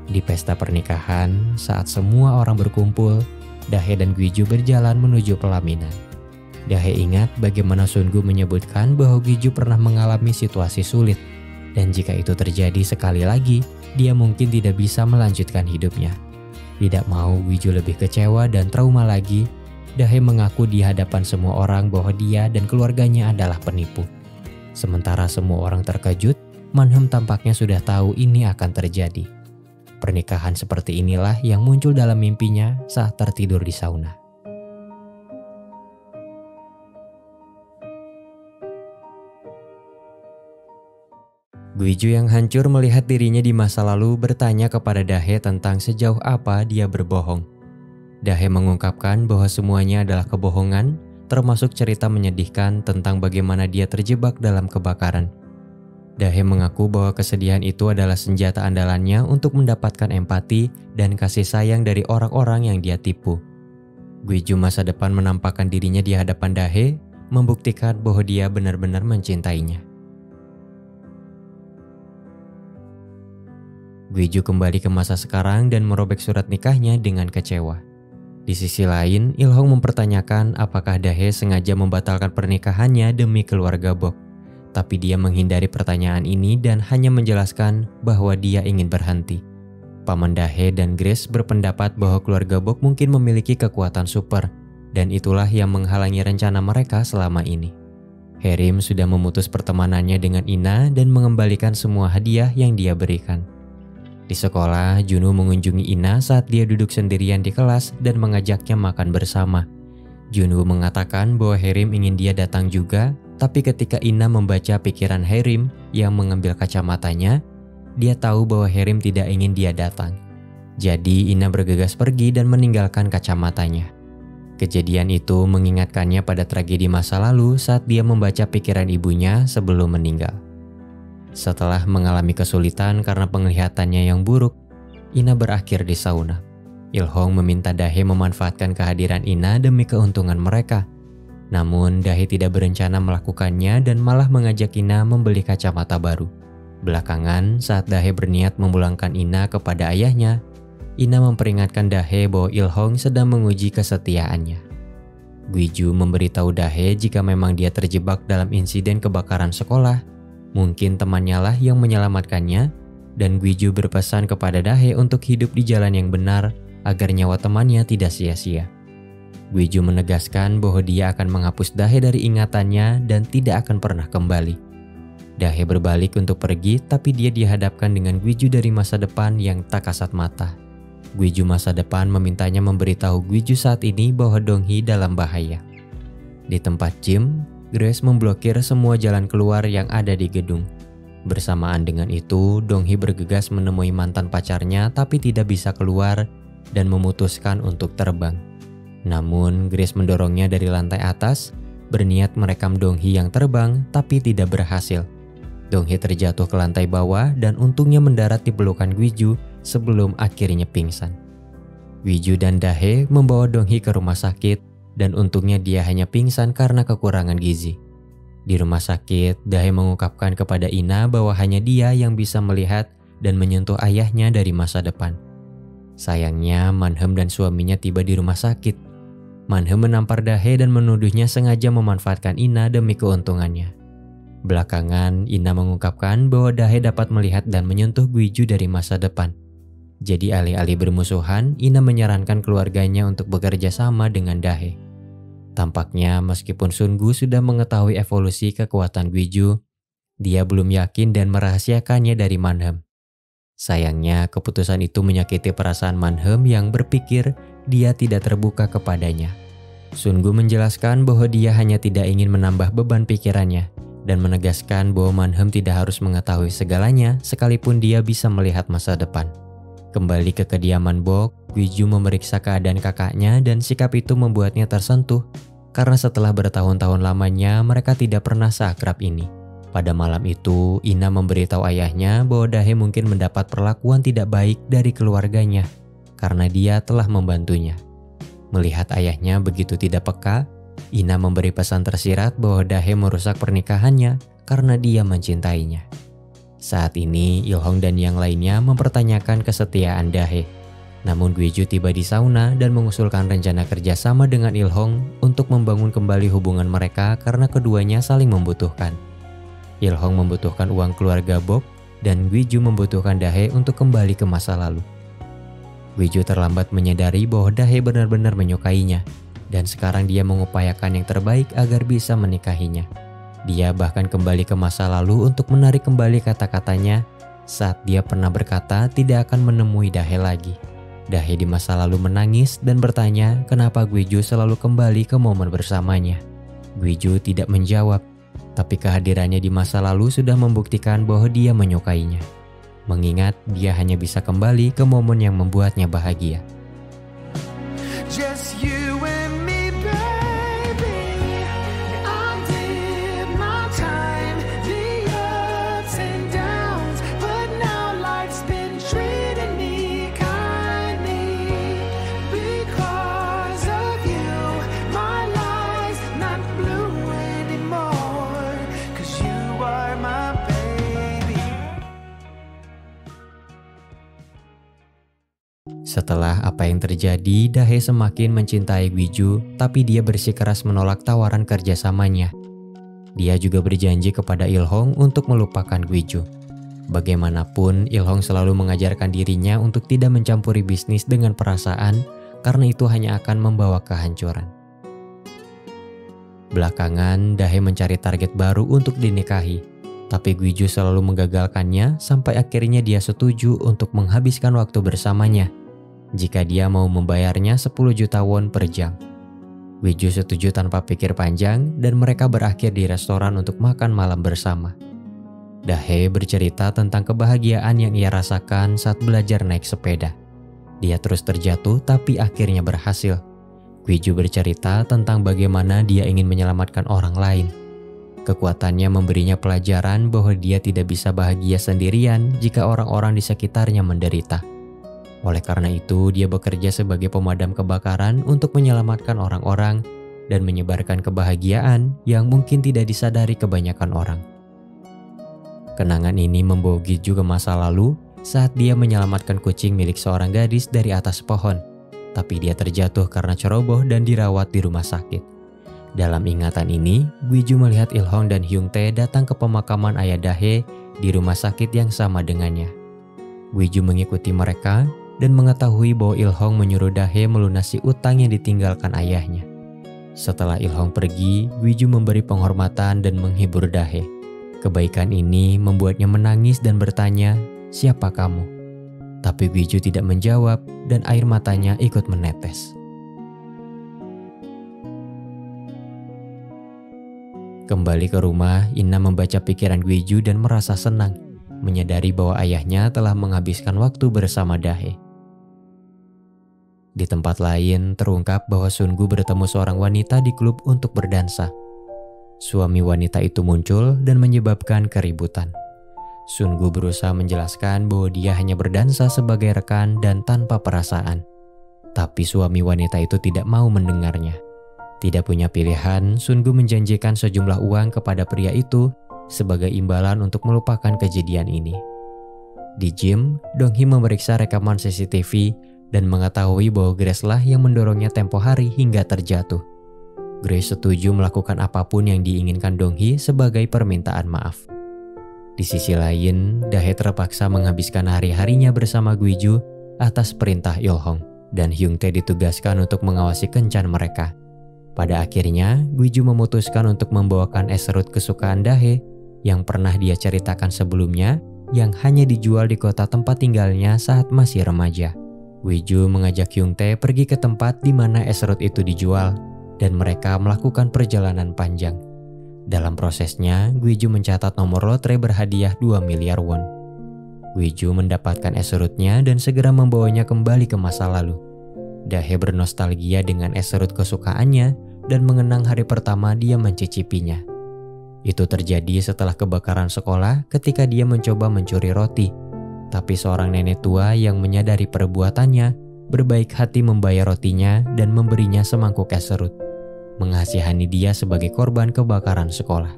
Di pesta pernikahan, saat semua orang berkumpul, Dahe dan Guiju berjalan menuju pelaminan. Dahe ingat bagaimana Sungu menyebutkan bahwa Guiju pernah mengalami situasi sulit, dan jika itu terjadi sekali lagi, dia mungkin tidak bisa melanjutkan hidupnya. Tidak mau Guiju lebih kecewa dan trauma lagi, Dahe mengaku di hadapan semua orang bahwa dia dan keluarganya adalah penipu. Sementara semua orang terkejut, Manhem tampaknya sudah tahu ini akan terjadi. Pernikahan seperti inilah yang muncul dalam mimpinya saat tertidur di sauna. Guiju yang hancur melihat dirinya di masa lalu bertanya kepada Dahe tentang sejauh apa dia berbohong. Dahe mengungkapkan bahwa semuanya adalah kebohongan, termasuk cerita menyedihkan tentang bagaimana dia terjebak dalam kebakaran. Dahe mengaku bahwa kesedihan itu adalah senjata andalannya untuk mendapatkan empati dan kasih sayang dari orang-orang yang dia tipu. Gwiju masa depan menampakkan dirinya di hadapan Dahe, membuktikan bahwa dia benar-benar mencintainya. Gwiju kembali ke masa sekarang dan merobek surat nikahnya dengan kecewa. Di sisi lain, Il-hong mempertanyakan apakah Dahe sengaja membatalkan pernikahannya demi keluarga Bok. Tapi dia menghindari pertanyaan ini dan hanya menjelaskan bahwa dia ingin berhenti. Paman Dahe dan Grace berpendapat bahwa keluarga Bok mungkin memiliki kekuatan super, dan itulah yang menghalangi rencana mereka selama ini. Herim sudah memutus pertemanannya dengan Ina dan mengembalikan semua hadiah yang dia berikan. Di sekolah, Junwoo mengunjungi Ina saat dia duduk sendirian di kelas dan mengajaknya makan bersama. Junwoo mengatakan bahwa Herim ingin dia datang juga, tapi ketika Ina membaca pikiran Herim yang mengambil kacamatanya, dia tahu bahwa Herim tidak ingin dia datang. Jadi Ina bergegas pergi dan meninggalkan kacamatanya. Kejadian itu mengingatkannya pada tragedi masa lalu saat dia membaca pikiran ibunya sebelum meninggal. Setelah mengalami kesulitan karena penglihatannya yang buruk, Ina berakhir di sauna. Il-hong meminta Dahe memanfaatkan kehadiran Ina demi keuntungan mereka. Namun Dahe tidak berencana melakukannya dan malah mengajak Ina membeli kacamata baru. Belakangan saat Dahe berniat memulangkan Ina kepada ayahnya, Ina memperingatkan Dahe bahwa Il-hong sedang menguji kesetiaannya. Gwiju memberitahu Dahe jika memang dia terjebak dalam insiden kebakaran sekolah, mungkin temannya lah yang menyelamatkannya, dan Gwiju berpesan kepada Dahe untuk hidup di jalan yang benar agar nyawa temannya tidak sia-sia. Gwiju menegaskan bahwa dia akan menghapus Dahe dari ingatannya dan tidak akan pernah kembali. Dahe berbalik untuk pergi, tapi dia dihadapkan dengan Gwiju dari masa depan yang tak kasat mata. Gwiju masa depan memintanya memberitahu Gwiju saat ini bahwa Donghee dalam bahaya. Di tempat gym, Grace memblokir semua jalan keluar yang ada di gedung. Bersamaan dengan itu, Donghee bergegas menemui mantan pacarnya tapi tidak bisa keluar dan memutuskan untuk terbang. Namun, Grace mendorongnya dari lantai atas, berniat merekam Donghee yang terbang tapi tidak berhasil. Donghee terjatuh ke lantai bawah dan untungnya mendarat di pelukan Gwiju sebelum akhirnya pingsan. Gwiju dan Dahe membawa Donghee ke rumah sakit dan untungnya dia hanya pingsan karena kekurangan gizi. Di rumah sakit, Dahe mengungkapkan kepada Ina bahwa hanya dia yang bisa melihat dan menyentuh ayahnya dari masa depan. Sayangnya, Manhem dan suaminya tiba di rumah sakit. Manhem menampar Dahe dan menuduhnya sengaja memanfaatkan Ina demi keuntungannya. Belakangan, Ina mengungkapkan bahwa Dahe dapat melihat dan menyentuh Gwiju dari masa depan. Jadi alih-alih bermusuhan, Ina menyarankan keluarganya untuk bekerja sama dengan Dahe. Tampaknya meskipun Sungu sudah mengetahui evolusi kekuatan Gwiju, dia belum yakin dan merahasiakannya dari Manhem. Sayangnya, keputusan itu menyakiti perasaan Manhem yang berpikir dia tidak terbuka kepadanya. Sungu menjelaskan bahwa dia hanya tidak ingin menambah beban pikirannya dan menegaskan bahwa Manhem tidak harus mengetahui segalanya sekalipun dia bisa melihat masa depan. Kembali ke kediaman Bok, Gwiju memeriksa keadaan kakaknya dan sikap itu membuatnya tersentuh karena setelah bertahun-tahun lamanya mereka tidak pernah seakrab ini. Pada malam itu, Ina memberitahu ayahnya bahwa Dahe mungkin mendapat perlakuan tidak baik dari keluarganya karena dia telah membantunya. Melihat ayahnya begitu tidak peka, Ina memberi pesan tersirat bahwa Dahe merusak pernikahannya karena dia mencintainya. Saat ini, Il-hong dan yang lainnya mempertanyakan kesetiaan Dahe. Namun Gwiju tiba di sauna dan mengusulkan rencana kerjasama dengan Il-hong untuk membangun kembali hubungan mereka karena keduanya saling membutuhkan. Il-hong membutuhkan uang keluarga Bok dan Gwiju membutuhkan Dahe untuk kembali ke masa lalu. Gwiju terlambat menyadari bahwa Dahe benar-benar menyukainya dan sekarang dia mengupayakan yang terbaik agar bisa menikahinya. Dia bahkan kembali ke masa lalu untuk menarik kembali kata-katanya saat dia pernah berkata tidak akan menemui Dahe lagi. Dahe di masa lalu menangis dan bertanya kenapa Gwiju selalu kembali ke momen bersamanya. Gwiju tidak menjawab, tapi kehadirannya di masa lalu sudah membuktikan bahwa dia menyukainya. Mengingat dia hanya bisa kembali ke momen yang membuatnya bahagia. Just you and me, baby. I did my time. The earth's Setelah apa yang terjadi, Dahe semakin mencintai Gwiju, tapi dia bersikeras menolak tawaran kerjasamanya. Dia juga berjanji kepada Il-hong untuk melupakan Gwiju. Bagaimanapun, Il-hong selalu mengajarkan dirinya untuk tidak mencampuri bisnis dengan perasaan, karena itu hanya akan membawa kehancuran. Belakangan, Dahe mencari target baru untuk dinikahi, tapi Gwiju selalu menggagalkannya sampai akhirnya dia setuju untuk menghabiskan waktu bersamanya jika dia mau membayarnya 10 juta won per jam. Gwiju setuju tanpa pikir panjang dan mereka berakhir di restoran untuk makan malam bersama. Dahe bercerita tentang kebahagiaan yang ia rasakan saat belajar naik sepeda. Dia terus terjatuh tapi akhirnya berhasil. Gwiju bercerita tentang bagaimana dia ingin menyelamatkan orang lain. Kekuatannya memberinya pelajaran bahwa dia tidak bisa bahagia sendirian jika orang-orang di sekitarnya menderita. Oleh karena itu, dia bekerja sebagai pemadam kebakaran untuk menyelamatkan orang-orang dan menyebarkan kebahagiaan yang mungkin tidak disadari kebanyakan orang. Kenangan ini membawa Gwiju ke masa lalu saat dia menyelamatkan kucing milik seorang gadis dari atas pohon, tapi dia terjatuh karena ceroboh dan dirawat di rumah sakit. Dalam ingatan ini, Gwiju melihat Il-hong dan Hyung-tae datang ke pemakaman ayah Dahe di rumah sakit yang sama dengannya. Gwiju mengikuti mereka dan mengetahui bahwa Il-hong menyuruh Dahe melunasi utang yang ditinggalkan ayahnya. Setelah Il-hong pergi, Gwiju memberi penghormatan dan menghibur Dahe. Kebaikan ini membuatnya menangis dan bertanya, "Siapa kamu?" Tapi Gwiju tidak menjawab dan air matanya ikut menetes. Kembali ke rumah, Ina membaca pikiran Gwiju dan merasa senang, menyadari bahwa ayahnya telah menghabiskan waktu bersama Dahe. Di tempat lain, terungkap bahwa Sungu bertemu seorang wanita di klub untuk berdansa. Suami wanita itu muncul dan menyebabkan keributan. Sungu berusaha menjelaskan bahwa dia hanya berdansa sebagai rekan dan tanpa perasaan. Tapi suami wanita itu tidak mau mendengarnya. Tidak punya pilihan, Sungu menjanjikan sejumlah uang kepada pria itu sebagai imbalan untuk melupakan kejadian ini. Di gym, Dong-hee memeriksa rekaman CCTV dan mengetahui bahwa Grace lah yang mendorongnya tempo hari hingga terjatuh. Grace setuju melakukan apapun yang diinginkan Dong-hee sebagai permintaan maaf. Di sisi lain, Dahe terpaksa menghabiskan hari-harinya bersama Gwiju atas perintah Il-hong, dan Hyung-tae ditugaskan untuk mengawasi kencan mereka. Pada akhirnya, Gwiju memutuskan untuk membawakan es serut kesukaan Dahe yang pernah dia ceritakan sebelumnya, yang hanya dijual di kota tempat tinggalnya saat masih remaja. Gwiju mengajak Hyung-tae pergi ke tempat di mana es serut itu dijual, dan mereka melakukan perjalanan panjang. Dalam prosesnya, Gwiju mencatat nomor lotre berhadiah 2 miliar won. Gwiju mendapatkan es serutnya dan segera membawanya kembali ke masa lalu. Dahe bernostalgia dengan es serut kesukaannya dan mengenang hari pertama dia mencicipinya. Itu terjadi setelah kebakaran sekolah ketika dia mencoba mencuri roti. Tapi seorang nenek tua yang menyadari perbuatannya berbaik hati membayar rotinya dan memberinya semangkuk es serut, mengasihani dia sebagai korban kebakaran sekolah.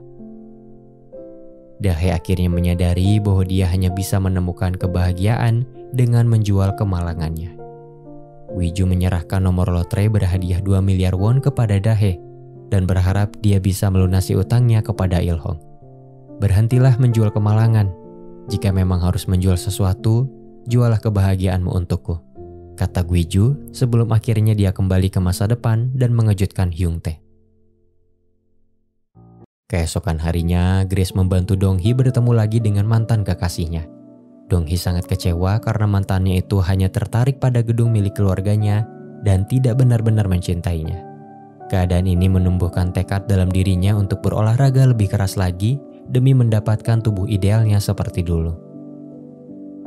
Dahe akhirnya menyadari bahwa dia hanya bisa menemukan kebahagiaan dengan menjual kemalangannya. Gwiju menyerahkan nomor lotre berhadiah 2 miliar won kepada Dahe dan berharap dia bisa melunasi utangnya kepada Il-hong. "Berhentilah menjual kemalangan. Jika memang harus menjual sesuatu, jualah kebahagiaanmu untukku," kata Gwiju sebelum akhirnya dia kembali ke masa depan dan mengejutkan Hyung-tae. Keesokan harinya, Grace membantu Dong-hee bertemu lagi dengan mantan kekasihnya. Dong-hee sangat kecewa karena mantannya itu hanya tertarik pada gedung milik keluarganya dan tidak benar-benar mencintainya. Keadaan ini menumbuhkan tekad dalam dirinya untuk berolahraga lebih keras lagi demi mendapatkan tubuh idealnya seperti dulu.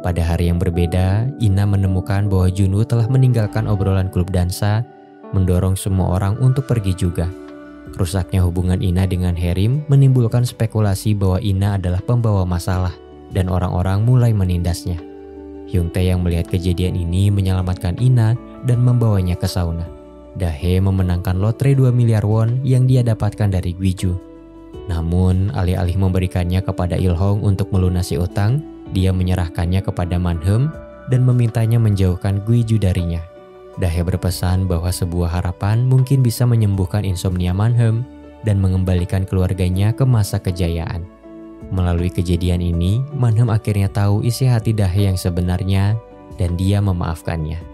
Pada hari yang berbeda, Ina menemukan bahwa Junwoo telah meninggalkan obrolan klub dansa, mendorong semua orang untuk pergi juga. Rusaknya hubungan Ina dengan Haerim menimbulkan spekulasi bahwa Ina adalah pembawa masalah, dan orang-orang mulai menindasnya. Hyung-tae yang melihat kejadian ini menyelamatkan Ina dan membawanya ke sauna. Dahe memenangkan lotre 2 miliar won yang dia dapatkan dari Gwiju. Namun, alih-alih memberikannya kepada Il-hong untuk melunasi utang, dia menyerahkannya kepada Manheum dan memintanya menjauhkan Guiju darinya. Dahe berpesan bahwa sebuah harapan mungkin bisa menyembuhkan insomnia Manhem dan mengembalikan keluarganya ke masa kejayaan. Melalui kejadian ini, Manhem akhirnya tahu isi hati Dahe yang sebenarnya dan dia memaafkannya.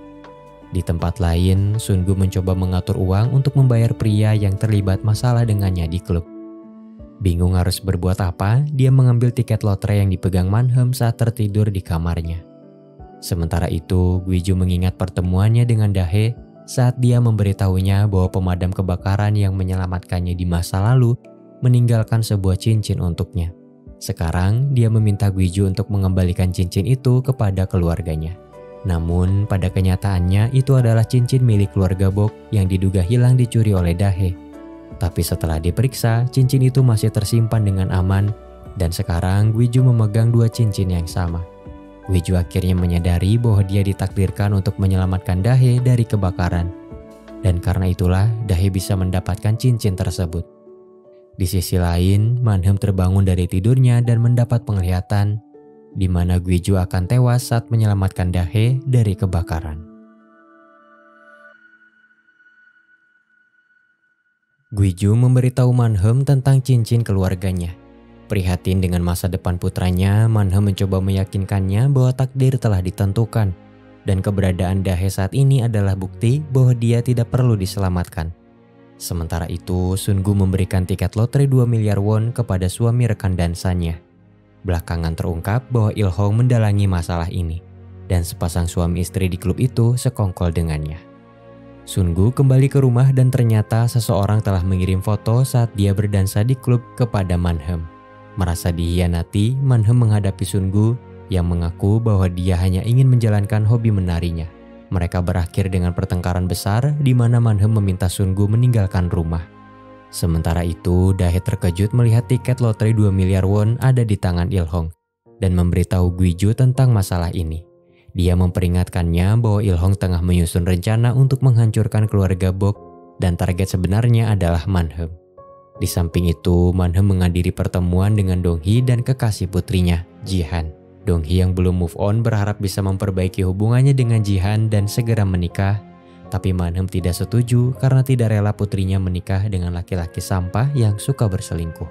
Di tempat lain, Sungu mencoba mengatur uang untuk membayar pria yang terlibat masalah dengannya di klub. Bingung harus berbuat apa, dia mengambil tiket lotre yang dipegang Manhem saat tertidur di kamarnya. Sementara itu, Guiju mengingat pertemuannya dengan Dahe saat dia memberitahunya bahwa pemadam kebakaran yang menyelamatkannya di masa lalu meninggalkan sebuah cincin untuknya. Sekarang, dia meminta Guiju untuk mengembalikan cincin itu kepada keluarganya. Namun, pada kenyataannya itu adalah cincin milik keluarga Bok yang diduga hilang dicuri oleh Dahe. Tapi setelah diperiksa, cincin itu masih tersimpan dengan aman dan sekarang Guiju memegang dua cincin yang sama. Guiju akhirnya menyadari bahwa dia ditakdirkan untuk menyelamatkan Dahe dari kebakaran. Dan karena itulah Dahe bisa mendapatkan cincin tersebut. Di sisi lain, Manhem terbangun dari tidurnya dan mendapat penglihatan di mana Guiju akan tewas saat menyelamatkan Dahe dari kebakaran. Guiju memberitahu Manhem tentang cincin keluarganya. Prihatin dengan masa depan putranya, Manhem mencoba meyakinkannya bahwa takdir telah ditentukan dan keberadaan Dahe saat ini adalah bukti bahwa dia tidak perlu diselamatkan. Sementara itu, Sungu memberikan tiket lotre 2 miliar won kepada suami rekan dansanya. Belakangan terungkap bahwa Il-hong mendalangi masalah ini dan sepasang suami istri di klub itu sekongkol dengannya. Sungu kembali ke rumah dan ternyata seseorang telah mengirim foto saat dia berdansa di klub kepada Manhem. Merasa dihianati, Manhem menghadapi Sungu yang mengaku bahwa dia hanya ingin menjalankan hobi menarinya. Mereka berakhir dengan pertengkaran besar di mana Manhem meminta Sungu meninggalkan rumah. Sementara itu, Dahe terkejut melihat tiket lotre 2 miliar won ada di tangan Il-hong dan memberitahu Guiju tentang masalah ini. Dia memperingatkannya bahwa Il-hong tengah menyusun rencana untuk menghancurkan keluarga Bok dan target sebenarnya adalah Manhem. Di samping itu, Manhem menghadiri pertemuan dengan Dong-hee dan kekasih putrinya, Ji-han. Dong-hee yang belum move on berharap bisa memperbaiki hubungannya dengan Ji-han dan segera menikah. Tapi Manhem tidak setuju karena tidak rela putrinya menikah dengan laki-laki sampah yang suka berselingkuh.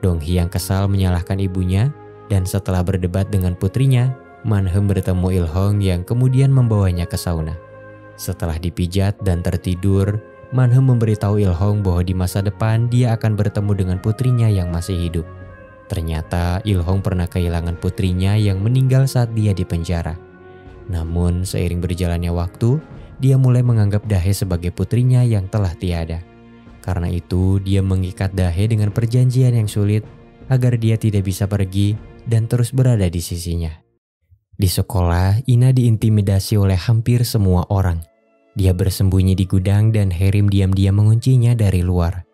Dong-hee yang kesal menyalahkan ibunya dan setelah berdebat dengan putrinya, Manhem bertemu Il-hong yang kemudian membawanya ke sauna. Setelah dipijat dan tertidur, Manhem memberitahu Il-hong bahwa di masa depan dia akan bertemu dengan putrinya yang masih hidup. Ternyata Il-hong pernah kehilangan putrinya yang meninggal saat dia di penjara. Namun seiring berjalannya waktu, dia mulai menganggap Dahe sebagai putrinya yang telah tiada. Karena itu dia mengikat Dahe dengan perjanjian yang sulit agar dia tidak bisa pergi dan terus berada di sisinya. Di sekolah, Ina diintimidasi oleh hampir semua orang. Dia bersembunyi di gudang dan Herim diam-diam menguncinya dari luar.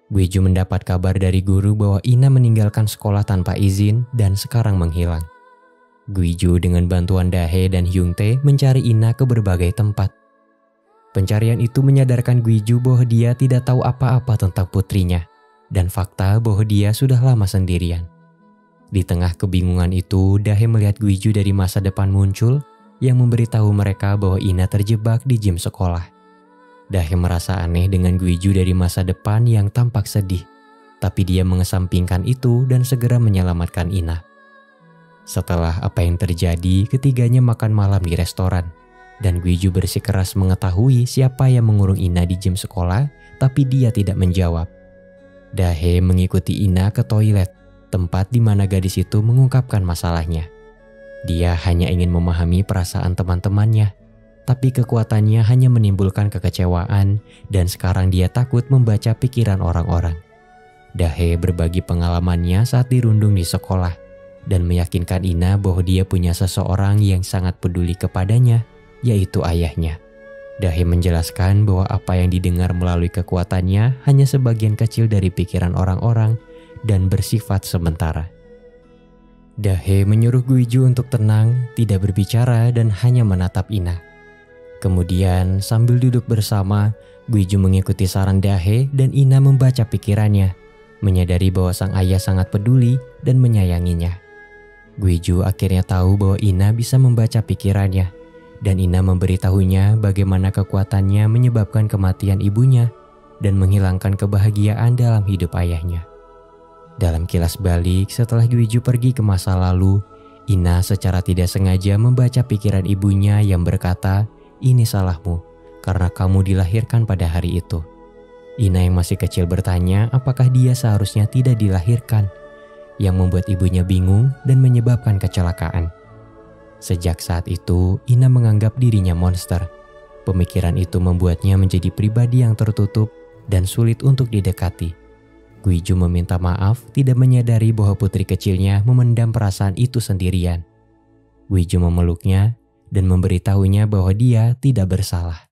Guiju mendapat kabar dari guru bahwa Ina meninggalkan sekolah tanpa izin dan sekarang menghilang. Guiju dengan bantuan Dahe dan Hyungtae mencari Ina ke berbagai tempat. Pencarian itu menyadarkan Guiju bahwa dia tidak tahu apa-apa tentang putrinya dan fakta bahwa dia sudah lama sendirian. Di tengah kebingungan itu, Dahe melihat Guiju dari masa depan muncul yang memberitahu mereka bahwa Ina terjebak di gym sekolah. Dahe merasa aneh dengan Guiju dari masa depan yang tampak sedih, tapi dia mengesampingkan itu dan segera menyelamatkan Ina. Setelah apa yang terjadi, ketiganya makan malam di restoran, dan Guiju bersikeras mengetahui siapa yang mengurung Ina di gym sekolah, tapi dia tidak menjawab. Dahe mengikuti Ina ke toilet, tempat di mana gadis itu mengungkapkan masalahnya. Dia hanya ingin memahami perasaan teman-temannya, tapi kekuatannya hanya menimbulkan kekecewaan dan sekarang dia takut membaca pikiran orang-orang. Dahe berbagi pengalamannya saat dirundung di sekolah dan meyakinkan Ina bahwa dia punya seseorang yang sangat peduli kepadanya, yaitu ayahnya. Dahe menjelaskan bahwa apa yang didengar melalui kekuatannya hanya sebagian kecil dari pikiran orang-orang dan bersifat sementara. Dahe menyuruh Guiju untuk tenang, tidak berbicara dan hanya menatap Ina. Kemudian sambil duduk bersama, Guiju mengikuti saran Dahe dan Ina membaca pikirannya, menyadari bahwa sang ayah sangat peduli dan menyayanginya. Guiju akhirnya tahu bahwa Ina bisa membaca pikirannya, dan Ina memberitahunya bagaimana kekuatannya menyebabkan kematian ibunya dan menghilangkan kebahagiaan dalam hidup ayahnya. Dalam kilas balik, setelah Guiju pergi ke masa lalu, Ina secara tidak sengaja membaca pikiran ibunya yang berkata, "Ini salahmu, karena kamu dilahirkan pada hari itu." Ina yang masih kecil bertanya apakah dia seharusnya tidak dilahirkan, yang membuat ibunya bingung dan menyebabkan kecelakaan. Sejak saat itu, Ina menganggap dirinya monster. Pemikiran itu membuatnya menjadi pribadi yang tertutup dan sulit untuk didekati. Guiju meminta maaf, tidak menyadari bahwa putri kecilnya memendam perasaan itu sendirian. Guiju memeluknya dan memberitahunya bahwa dia tidak bersalah.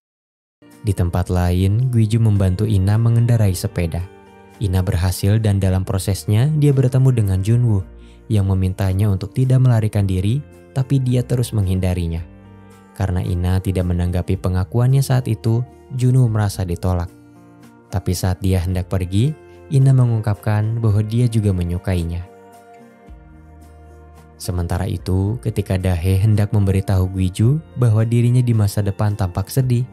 Di tempat lain, Guiju membantu Ina mengendarai sepeda. Ina berhasil dan dalam prosesnya dia bertemu dengan Junwoo yang memintanya untuk tidak melarikan diri, tapi dia terus menghindarinya. Karena Ina tidak menanggapi pengakuannya saat itu, Junwoo merasa ditolak. Tapi saat dia hendak pergi, Ina mengungkapkan bahwa dia juga menyukainya. Sementara itu, ketika Dahe hendak memberitahu Guiju bahwa dirinya di masa depan tampak sedih,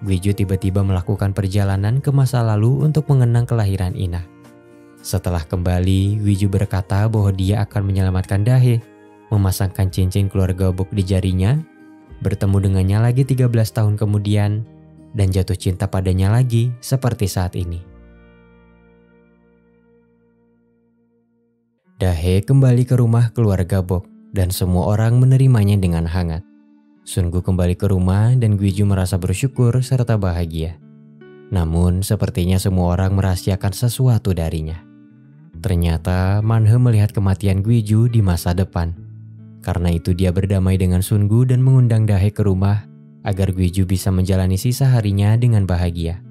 Guiju tiba-tiba melakukan perjalanan ke masa lalu untuk mengenang kelahiran Ina. Setelah kembali, Guiju berkata bahwa dia akan menyelamatkan Dahe, memasangkan cincin keluarga Bok di jarinya, bertemu dengannya lagi 13 tahun kemudian, dan jatuh cinta padanya lagi seperti saat ini. Dahe kembali ke rumah keluarga Bok dan semua orang menerimanya dengan hangat. Sungu kembali ke rumah dan Guiju merasa bersyukur serta bahagia. Namun sepertinya semua orang merahasiakan sesuatu darinya. Ternyata Manhe melihat kematian Guiju di masa depan. Karena itu dia berdamai dengan Sungu dan mengundang Dahe ke rumah agar Guiju bisa menjalani sisa harinya dengan bahagia.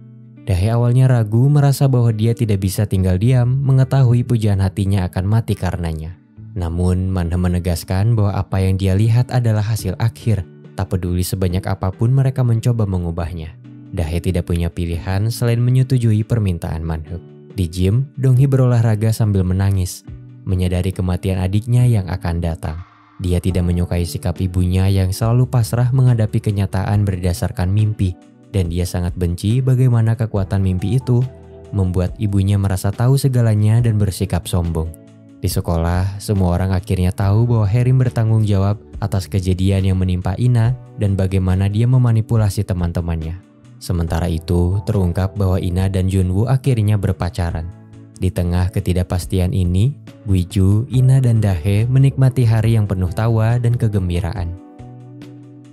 Dahe awalnya ragu, merasa bahwa dia tidak bisa tinggal diam mengetahui pujaan hatinya akan mati karenanya. Namun Manhe menegaskan bahwa apa yang dia lihat adalah hasil akhir. Tak peduli sebanyak apapun mereka mencoba mengubahnya. Dahe tidak punya pilihan selain menyetujui permintaan Manhe. Di gym, Donghee berolahraga sambil menangis, menyadari kematian adiknya yang akan datang. Dia tidak menyukai sikap ibunya yang selalu pasrah menghadapi kenyataan berdasarkan mimpi, dan dia sangat benci bagaimana kekuatan mimpi itu membuat ibunya merasa tahu segalanya dan bersikap sombong. Di sekolah, semua orang akhirnya tahu bahwa Herim bertanggung jawab atas kejadian yang menimpa Ina dan bagaimana dia memanipulasi teman-temannya. Sementara itu, terungkap bahwa Ina dan Junwoo akhirnya berpacaran. Di tengah ketidakpastian ini, Guiju, Ina, dan Dahe menikmati hari yang penuh tawa dan kegembiraan.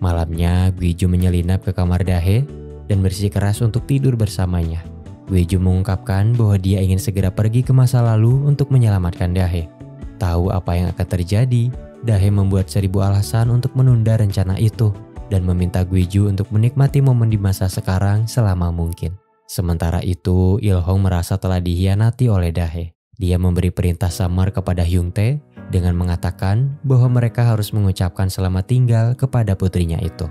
Malamnya, Guiju menyelinap ke kamar Dahe dan bersikeras untuk tidur bersamanya. Guiju mengungkapkan bahwa dia ingin segera pergi ke masa lalu untuk menyelamatkan Dahe. Tahu apa yang akan terjadi, Dahe membuat 1000 alasan untuk menunda rencana itu dan meminta Guiju untuk menikmati momen di masa sekarang selama mungkin. Sementara itu, Ilhong merasa telah dikhianati oleh Dahe. Dia memberi perintah samar kepada Hyungtae dengan mengatakan bahwa mereka harus mengucapkan selamat tinggal kepada putrinya itu.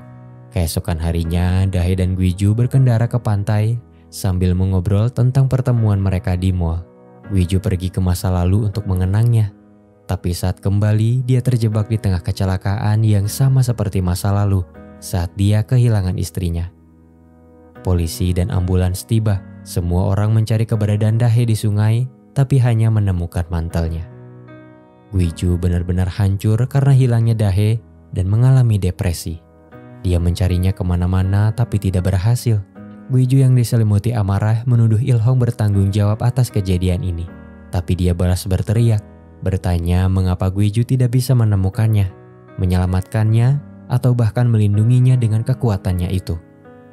Keesokan harinya, Dahe dan Guiju berkendara ke pantai sambil mengobrol tentang pertemuan mereka di mall. Guiju pergi ke masa lalu untuk mengenangnya. Tapi saat kembali, dia terjebak di tengah kecelakaan yang sama seperti masa lalu saat dia kehilangan istrinya. Polisi dan ambulans tiba. Semua orang mencari keberadaan Dahe di sungai, tapi hanya menemukan mantelnya. Guiju benar-benar hancur karena hilangnya Dahe dan mengalami depresi. Dia mencarinya kemana-mana tapi tidak berhasil. Guiju yang diselimuti amarah menuduh Ilhong bertanggung jawab atas kejadian ini. Tapi dia balas berteriak, bertanya mengapa Guiju tidak bisa menemukannya, menyelamatkannya, atau bahkan melindunginya dengan kekuatannya itu.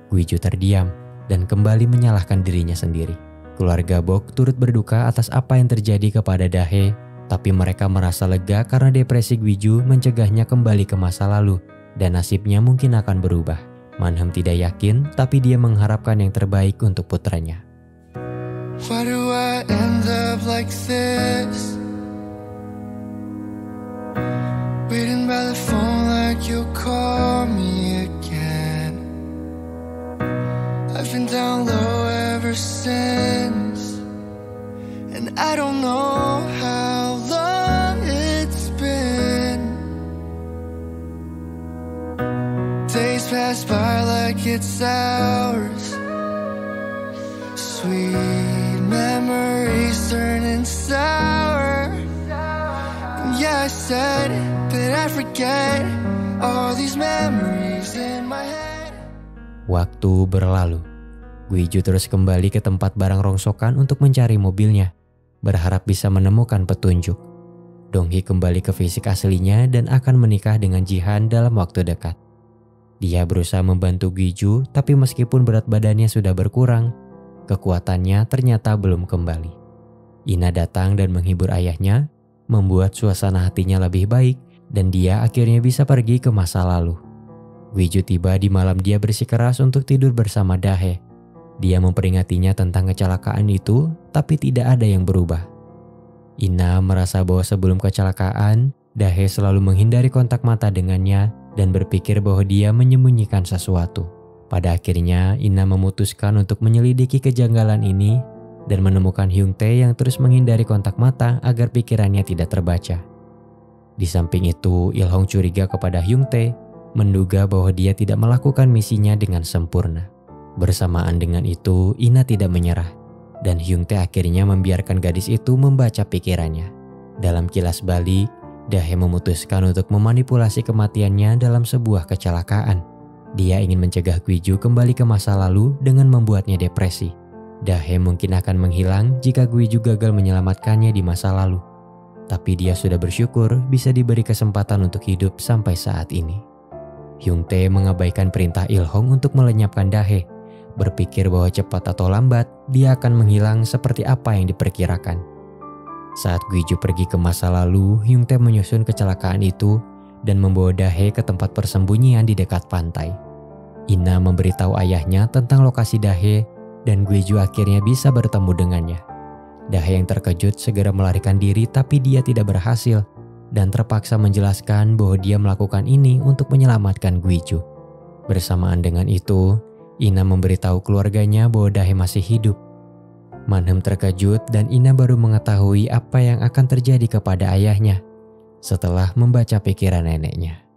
Guiju terdiam dan kembali menyalahkan dirinya sendiri. Keluarga Bok turut berduka atas apa yang terjadi kepada Dahe, tapi mereka merasa lega karena depresi Guiju mencegahnya kembali ke masa lalu dan nasibnya mungkin akan berubah. Manhem tidak yakin, tapi dia mengharapkan yang terbaik untuk putranya. Why do I end up like this? Waiting by the phone like you'll call me again. I've been down low ever since, and I don't know how long it's been. it's ours. Sweet memories turning sour. Yeah, I said it, but I forget all these memories in my head. Waktu berlalu. Gwiju terus kembali ke tempat barang rongsokan untuk mencari mobilnya, berharap bisa menemukan petunjuk. Donghee kembali ke fisik aslinya dan akan menikah dengan Jihan dalam waktu dekat. Dia berusaha membantu Gwiju, tapi meskipun berat badannya sudah berkurang, kekuatannya ternyata belum kembali. Ina datang dan menghibur ayahnya, membuat suasana hatinya lebih baik, dan dia akhirnya bisa pergi ke masa lalu. Gwiju tiba di malam dia bersikeras untuk tidur bersama Dahe. Dia memperingatinya tentang kecelakaan itu, tapi tidak ada yang berubah. Ina merasa bahwa sebelum kecelakaan, Dahe selalu menghindari kontak mata dengannya dan berpikir bahwa dia menyembunyikan sesuatu. Pada akhirnya, Ina memutuskan untuk menyelidiki kejanggalan ini dan menemukan Hyung Tae yang terus menghindari kontak mata agar pikirannya tidak terbaca. Di samping itu, Il-hong curiga kepada Hyung Tae, menduga bahwa dia tidak melakukan misinya dengan sempurna. Bersamaan dengan itu, Ina tidak menyerah, dan Hyung Tae akhirnya membiarkan gadis itu membaca pikirannya. Dalam kilas balik, Dahe memutuskan untuk memanipulasi kematiannya dalam sebuah kecelakaan. Dia ingin mencegah Gwiju kembali ke masa lalu dengan membuatnya depresi. Dahe mungkin akan menghilang jika Gwiju gagal menyelamatkannya di masa lalu. Tapi dia sudah bersyukur bisa diberi kesempatan untuk hidup sampai saat ini. Hyung Tae mengabaikan perintah Il-hong untuk melenyapkan Dahe, berpikir bahwa cepat atau lambat dia akan menghilang seperti apa yang diperkirakan. Saat Gwiju pergi ke masa lalu, Hyung Tae menyusun kecelakaan itu dan membawa Dahe ke tempat persembunyian di dekat pantai. Ina memberitahu ayahnya tentang lokasi Dahe dan Gwiju akhirnya bisa bertemu dengannya. Dahe yang terkejut segera melarikan diri, tapi dia tidak berhasil dan terpaksa menjelaskan bahwa dia melakukan ini untuk menyelamatkan Gwiju. Bersamaan dengan itu, Ina memberitahu keluarganya bahwa Dahe masih hidup. Manhem terkejut dan Ina baru mengetahui apa yang akan terjadi kepada ayahnya setelah membaca pikiran neneknya.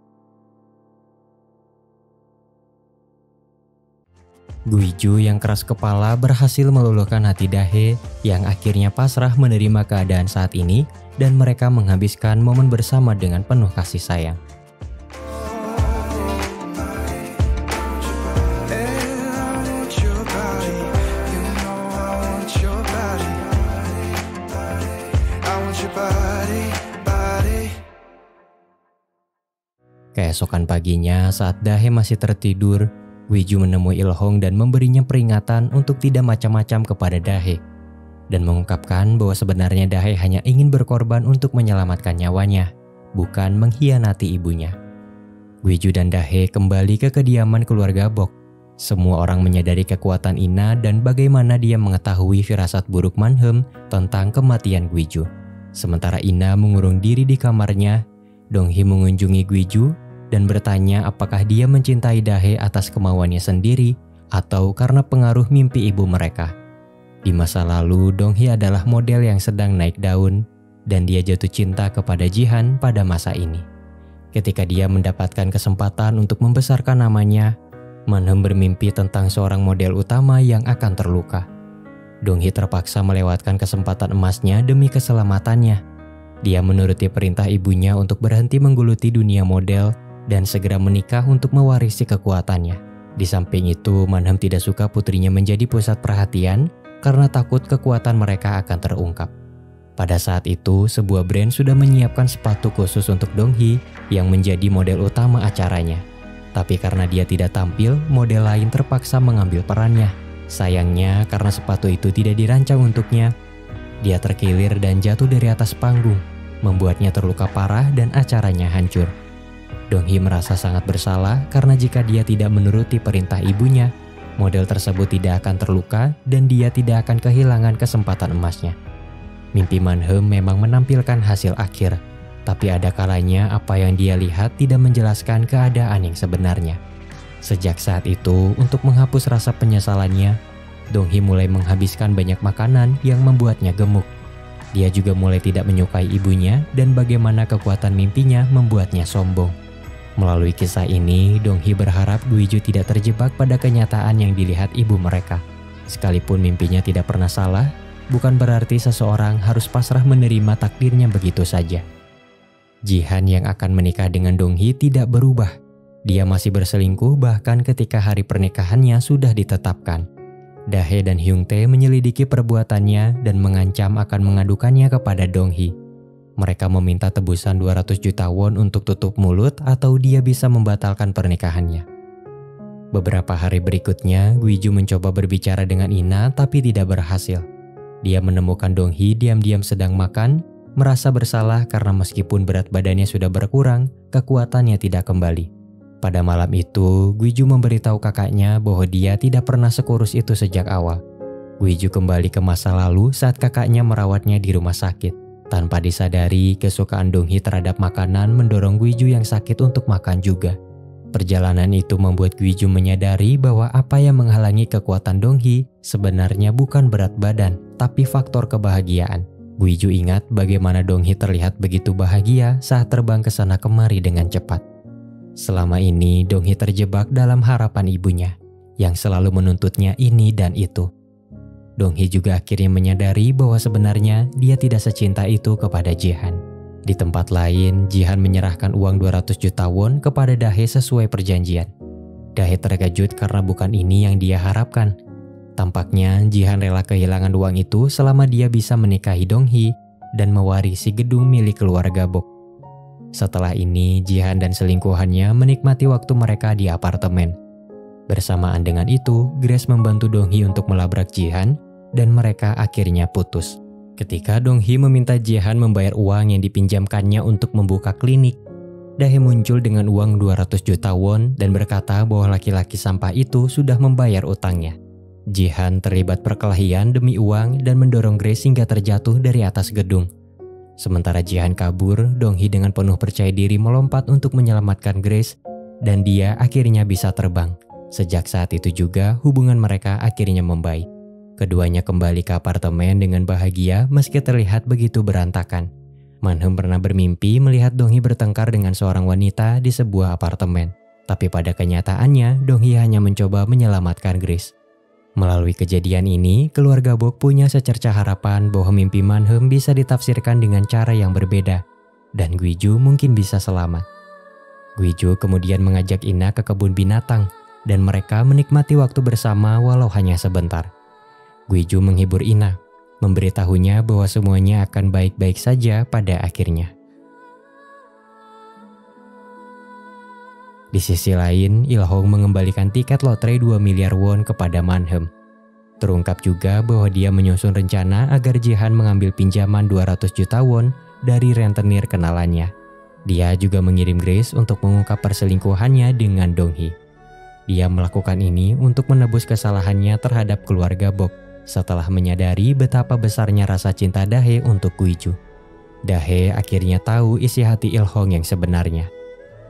Gwiju yang keras kepala berhasil meluluhkan hati Dahe yang akhirnya pasrah menerima keadaan saat ini dan mereka menghabiskan momen bersama dengan penuh kasih sayang. Keesokan paginya saat Dahe masih tertidur, Gwiju menemui Il-hong dan memberinya peringatan untuk tidak macam-macam kepada Dahe dan mengungkapkan bahwa sebenarnya Dahe hanya ingin berkorban untuk menyelamatkan nyawanya, bukan mengkhianati ibunya. Gwiju dan Dahe kembali ke kediaman keluarga Bok. Semua orang menyadari kekuatan Ina dan bagaimana dia mengetahui firasat buruk Manhem tentang kematian Gwiju. Sementara Ina mengurung diri di kamarnya, Donghee mengunjungi Gwiju dan bertanya apakah dia mencintai Dahe atas kemauannya sendiri atau karena pengaruh mimpi ibu mereka. Di masa lalu, Donghee adalah model yang sedang naik daun dan dia jatuh cinta kepada Jihan pada masa ini. Ketika dia mendapatkan kesempatan untuk membesarkan namanya, Manhem bermimpi tentang seorang model utama yang akan terluka. Donghee terpaksa melewatkan kesempatan emasnya demi keselamatannya. Dia menuruti perintah ibunya untuk berhenti menggeluti dunia model dan segera menikah untuk mewarisi kekuatannya. Di samping itu, Manhem tidak suka putrinya menjadi pusat perhatian karena takut kekuatan mereka akan terungkap. Pada saat itu, sebuah brand sudah menyiapkan sepatu khusus untuk Donghee yang menjadi model utama acaranya. Tapi karena dia tidak tampil, model lain terpaksa mengambil perannya. Sayangnya, karena sepatu itu tidak dirancang untuknya, dia terkilir dan jatuh dari atas panggung, membuatnya terluka parah dan acaranya hancur. Donghee merasa sangat bersalah karena jika dia tidak menuruti perintah ibunya, model tersebut tidak akan terluka dan dia tidak akan kehilangan kesempatan emasnya. Mimpi Manhem memang menampilkan hasil akhir, tapi ada kalanya apa yang dia lihat tidak menjelaskan keadaan yang sebenarnya. Sejak saat itu, untuk menghapus rasa penyesalannya, Donghee mulai menghabiskan banyak makanan yang membuatnya gemuk. Dia juga mulai tidak menyukai ibunya dan bagaimana kekuatan mimpinya membuatnya sombong. Melalui kisah ini, Dong-hee berharap Guiju tidak terjebak pada kenyataan yang dilihat ibu mereka. Sekalipun mimpinya tidak pernah salah, bukan berarti seseorang harus pasrah menerima takdirnya begitu saja. Jihan yang akan menikah dengan Dong-hee tidak berubah. Dia masih berselingkuh bahkan ketika hari pernikahannya sudah ditetapkan. Dae dan Hyung-tae menyelidiki perbuatannya dan mengancam akan mengadukannya kepada Dong-hee. Mereka meminta tebusan 200 juta won untuk tutup mulut atau dia bisa membatalkan pernikahannya. Beberapa hari berikutnya, Guiju mencoba berbicara dengan Ina tapi tidak berhasil. Dia menemukan Dong-hee diam-diam sedang makan, merasa bersalah karena meskipun berat badannya sudah berkurang, kekuatannya tidak kembali. Pada malam itu, Guiju memberitahu kakaknya bahwa dia tidak pernah sekurus itu sejak awal. Guiju kembali ke masa lalu saat kakaknya merawatnya di rumah sakit. Tanpa disadari, kesukaan Dong-hee terhadap makanan mendorong Guiju yang sakit untuk makan juga. Perjalanan itu membuat Guiju menyadari bahwa apa yang menghalangi kekuatan Dong-hee sebenarnya bukan berat badan, tapi faktor kebahagiaan. Guiju ingat bagaimana Dong-hee terlihat begitu bahagia saat terbang ke sana kemari dengan cepat. Selama ini, Dong-hee terjebak dalam harapan ibunya, yang selalu menuntutnya ini dan itu. Dong-hee juga akhirnya menyadari bahwa sebenarnya dia tidak secinta itu kepada Jihan. Di tempat lain, Jihan menyerahkan uang 200 juta won kepada Dae sesuai perjanjian. Dae terkejut karena bukan ini yang dia harapkan. Tampaknya Jihan rela kehilangan uang itu selama dia bisa menikahi Dong-hee dan mewarisi gedung milik keluarga Bok. Setelah ini, Jihan dan selingkuhannya menikmati waktu mereka di apartemen. Bersamaan dengan itu, Grace membantu Dong-hee untuk melabrak Jihan dan mereka akhirnya putus. Ketika Dong-hee meminta Jihan membayar uang yang dipinjamkannya untuk membuka klinik, Dae muncul dengan uang 200 juta won dan berkata bahwa laki-laki sampah itu sudah membayar utangnya. Jihan terlibat perkelahian demi uang dan mendorong Grace hingga terjatuh dari atas gedung. Sementara Jihan kabur, Dong-hee dengan penuh percaya diri melompat untuk menyelamatkan Grace dan dia akhirnya bisa terbang. Sejak saat itu juga hubungan mereka akhirnya membaik. Keduanya kembali ke apartemen dengan bahagia meski terlihat begitu berantakan. Man-heum pernah bermimpi melihat Dong-hee bertengkar dengan seorang wanita di sebuah apartemen. Tapi pada kenyataannya, Dong-hee hanya mencoba menyelamatkan Grace. Melalui kejadian ini, keluarga Bok punya secercah harapan bahwa mimpi Man-heum bisa ditafsirkan dengan cara yang berbeda. Dan Guiju mungkin bisa selamat. Guiju kemudian mengajak Ina ke kebun binatang dan mereka menikmati waktu bersama walau hanya sebentar. Guiju menghibur Ina, memberitahunya bahwa semuanya akan baik-baik saja pada akhirnya. Di sisi lain, Il-hong mengembalikan tiket lotre 2 miliar won kepada Man-heum. Terungkap juga bahwa dia menyusun rencana agar Jihan mengambil pinjaman 200 juta won dari rentenir kenalannya. Dia juga mengirim Grace untuk mengungkap perselingkuhannya dengan Dong-hee. Dia melakukan ini untuk menebus kesalahannya terhadap keluarga Bok setelah menyadari betapa besarnya rasa cinta Dae untuk Guiju. Dae akhirnya tahu isi hati Il-hong yang sebenarnya.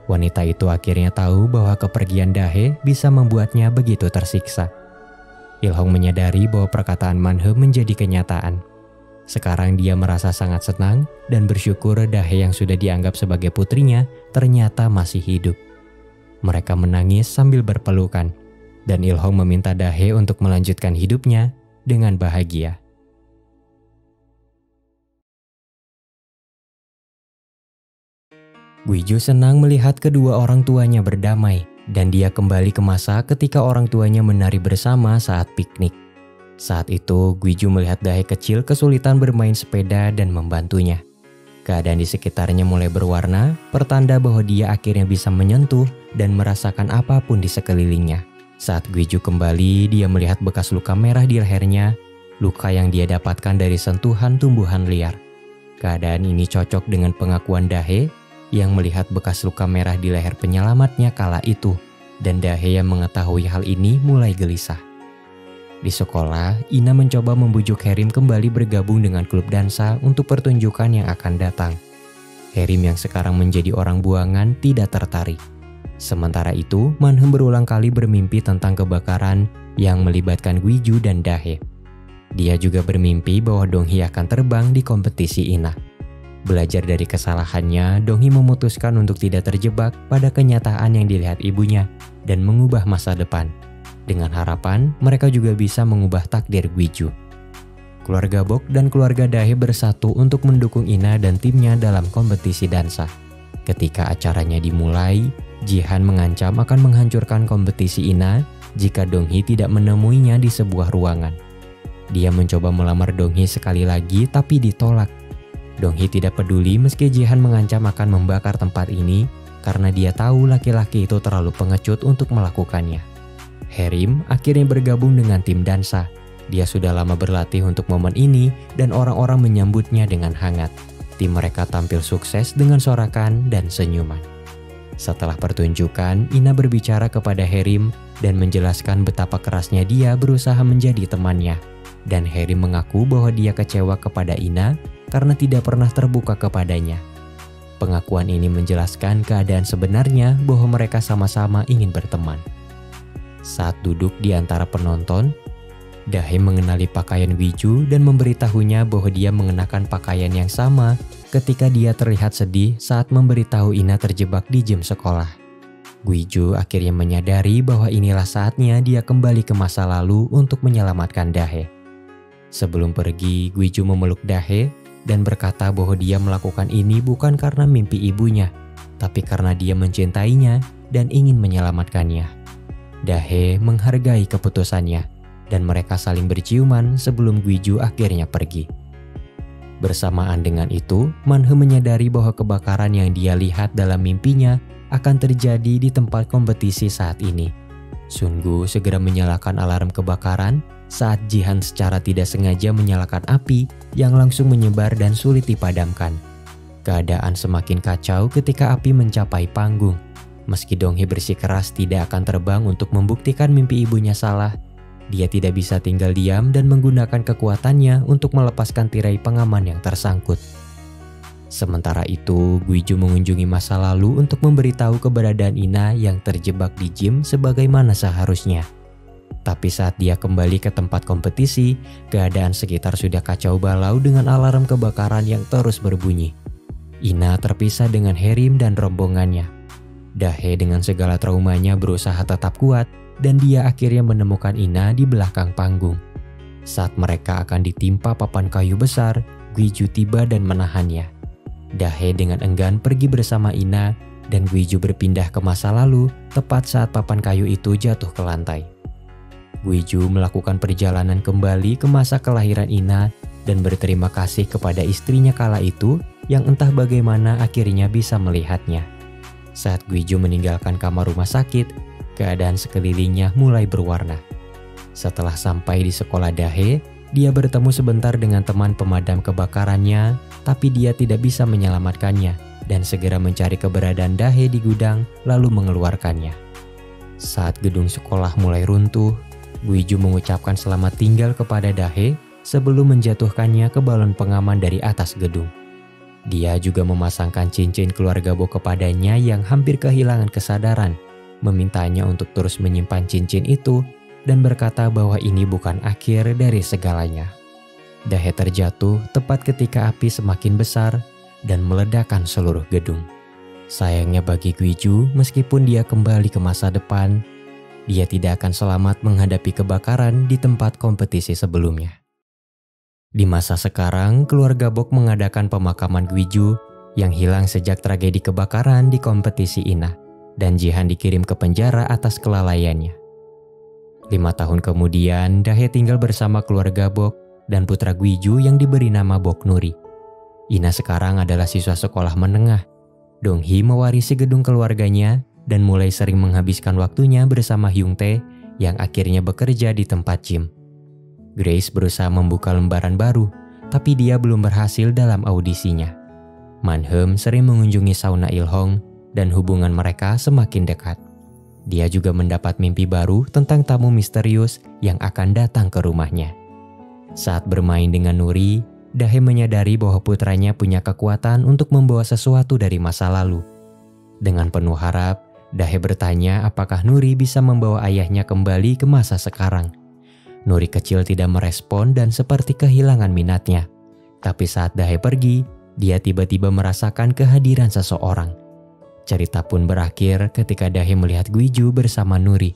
Wanita itu akhirnya tahu bahwa kepergian Dae bisa membuatnya begitu tersiksa. Il-hong menyadari bahwa perkataan Man-heum menjadi kenyataan. Sekarang dia merasa sangat senang dan bersyukur Dae yang sudah dianggap sebagai putrinya ternyata masih hidup. Mereka menangis sambil berpelukan, dan Il-hong meminta Dae untuk melanjutkan hidupnya dengan bahagia. Guiju senang melihat kedua orang tuanya berdamai, dan dia kembali ke masa ketika orang tuanya menari bersama saat piknik. Saat itu, Guiju melihat Dae kecil kesulitan bermain sepeda dan membantunya. Keadaan di sekitarnya mulai berwarna, pertanda bahwa dia akhirnya bisa menyentuh dan merasakan apapun di sekelilingnya. Saat Guiju kembali, dia melihat bekas luka merah di lehernya, luka yang dia dapatkan dari sentuhan tumbuhan liar. Keadaan ini cocok dengan pengakuan Dae yang melihat bekas luka merah di leher penyelamatnya kala itu, dan Dae yang mengetahui hal ini mulai gelisah. Di sekolah, Ina mencoba membujuk Herim kembali bergabung dengan klub dansa untuk pertunjukan yang akan datang. Herim yang sekarang menjadi orang buangan tidak tertarik. Sementara itu, Man-heum berulang kali bermimpi tentang kebakaran yang melibatkan Guiju dan Dae. Dia juga bermimpi bahwa Dong-hee akan terbang di kompetisi Ina. Belajar dari kesalahannya, Dong-hee memutuskan untuk tidak terjebak pada kenyataan yang dilihat ibunya dan mengubah masa depan. Dengan harapan, mereka juga bisa mengubah takdir Gwiju. Keluarga Bok dan keluarga Dahe bersatu untuk mendukung Ina dan timnya dalam kompetisi dansa. Ketika acaranya dimulai, Jihan mengancam akan menghancurkan kompetisi Ina jika Dong-hee tidak menemuinya di sebuah ruangan. Dia mencoba melamar Dong-hee sekali lagi tapi ditolak. Dong-hee tidak peduli meski Jihan mengancam akan membakar tempat ini karena dia tahu laki-laki itu terlalu pengecut untuk melakukannya. Harim akhirnya bergabung dengan tim dansa. Dia sudah lama berlatih untuk momen ini dan orang-orang menyambutnya dengan hangat. Tim mereka tampil sukses dengan sorakan dan senyuman. Setelah pertunjukan, Ina berbicara kepada Harim dan menjelaskan betapa kerasnya dia berusaha menjadi temannya. Dan Harim mengaku bahwa dia kecewa kepada Ina karena tidak pernah terbuka kepadanya. Pengakuan ini menjelaskan keadaan sebenarnya bahwa mereka sama-sama ingin berteman. Saat duduk di antara penonton, Dahe mengenali pakaian Gwiju dan memberitahunya bahwa dia mengenakan pakaian yang sama ketika dia terlihat sedih saat memberitahu Ina terjebak di gym sekolah. Gwiju akhirnya menyadari bahwa inilah saatnya dia kembali ke masa lalu untuk menyelamatkan Dahe. Sebelum pergi, Gwiju memeluk Dahe dan berkata bahwa dia melakukan ini bukan karena mimpi ibunya, tapi karena dia mencintainya dan ingin menyelamatkannya. Dahe menghargai keputusannya, dan mereka saling berciuman sebelum Gwiju akhirnya pergi. Bersamaan dengan itu, Man-he menyadari bahwa kebakaran yang dia lihat dalam mimpinya akan terjadi di tempat kompetisi saat ini. Sun-gu segera menyalakan alarm kebakaran saat Jihan secara tidak sengaja menyalakan api yang langsung menyebar dan sulit dipadamkan. Keadaan semakin kacau ketika api mencapai panggung. Meski Dong-hee bersikeras tidak akan terbang untuk membuktikan mimpi ibunya salah, dia tidak bisa tinggal diam dan menggunakan kekuatannya untuk melepaskan tirai pengaman yang tersangkut. Sementara itu, Gwiju mengunjungi masa lalu untuk memberitahu keberadaan Ina yang terjebak di gym sebagaimana seharusnya. Tapi saat dia kembali ke tempat kompetisi, keadaan sekitar sudah kacau balau dengan alarm kebakaran yang terus berbunyi. Ina terpisah dengan Harim dan rombongannya. Dahe dengan segala traumanya berusaha tetap kuat dan dia akhirnya menemukan Ina di belakang panggung. Saat mereka akan ditimpa papan kayu besar, Gwiju tiba dan menahannya. Dahe dengan enggan pergi bersama Ina dan Gwiju berpindah ke masa lalu tepat saat papan kayu itu jatuh ke lantai. Gwiju melakukan perjalanan kembali ke masa kelahiran Ina dan berterima kasih kepada istrinya kala itu yang entah bagaimana akhirnya bisa melihatnya. Saat Gwiju meninggalkan kamar rumah sakit, keadaan sekelilingnya mulai berwarna. Setelah sampai di sekolah Dahe, dia bertemu sebentar dengan teman pemadam kebakarannya, tapi dia tidak bisa menyelamatkannya dan segera mencari keberadaan Dahe di gudang lalu mengeluarkannya. Saat gedung sekolah mulai runtuh, Gwiju mengucapkan selamat tinggal kepada Dahe sebelum menjatuhkannya ke balon pengaman dari atas gedung. Dia juga memasangkan cincin keluarga Bok kepadanya yang hampir kehilangan kesadaran, memintanya untuk terus menyimpan cincin itu dan berkata bahwa ini bukan akhir dari segalanya. Dahe terjatuh tepat ketika api semakin besar dan meledakkan seluruh gedung. Sayangnya bagi Gwiju, meskipun dia kembali ke masa depan, dia tidak akan selamat menghadapi kebakaran di tempat kompetisi sebelumnya. Di masa sekarang, keluarga Bok mengadakan pemakaman Gwiju yang hilang sejak tragedi kebakaran di kompetisi Ina, dan Jihan dikirim ke penjara atas kelalaiannya. 5 tahun kemudian, Dahe tinggal bersama keluarga Bok dan putra Gwiju yang diberi nama Bok Nuri. Ina sekarang adalah siswa sekolah menengah. Dong-hee mewarisi gedung keluarganya dan mulai sering menghabiskan waktunya bersama Hyung-tae yang akhirnya bekerja di tempat gym. Grace berusaha membuka lembaran baru, tapi dia belum berhasil dalam audisinya. Man-heum sering mengunjungi sauna Il-hong dan hubungan mereka semakin dekat. Dia juga mendapat mimpi baru tentang tamu misterius yang akan datang ke rumahnya. Saat bermain dengan Nuri, Dahe menyadari bahwa putranya punya kekuatan untuk membawa sesuatu dari masa lalu. Dengan penuh harap, Dahe bertanya apakah Nuri bisa membawa ayahnya kembali ke masa sekarang. Nuri kecil tidak merespon dan seperti kehilangan minatnya. Tapi saat Dahe pergi, dia tiba-tiba merasakan kehadiran seseorang. Cerita pun berakhir ketika Dahe melihat Gwiju bersama Nuri.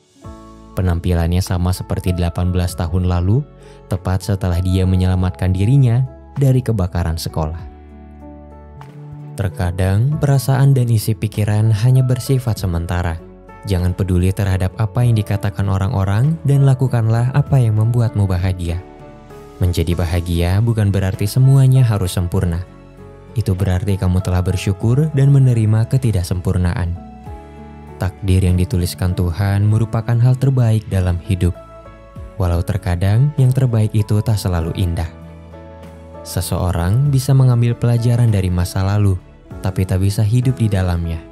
Penampilannya sama seperti 18 tahun lalu, tepat setelah dia menyelamatkan dirinya dari kebakaran sekolah. Terkadang perasaan dan isi pikiran hanya bersifat sementara. Jangan peduli terhadap apa yang dikatakan orang-orang dan lakukanlah apa yang membuatmu bahagia. Menjadi bahagia bukan berarti semuanya harus sempurna. Itu berarti kamu telah bersyukur dan menerima ketidaksempurnaan. Takdir yang dituliskan Tuhan merupakan hal terbaik dalam hidup. Walau terkadang yang terbaik itu tak selalu indah. Seseorang bisa mengambil pelajaran dari masa lalu, tapi tak bisa hidup di dalamnya.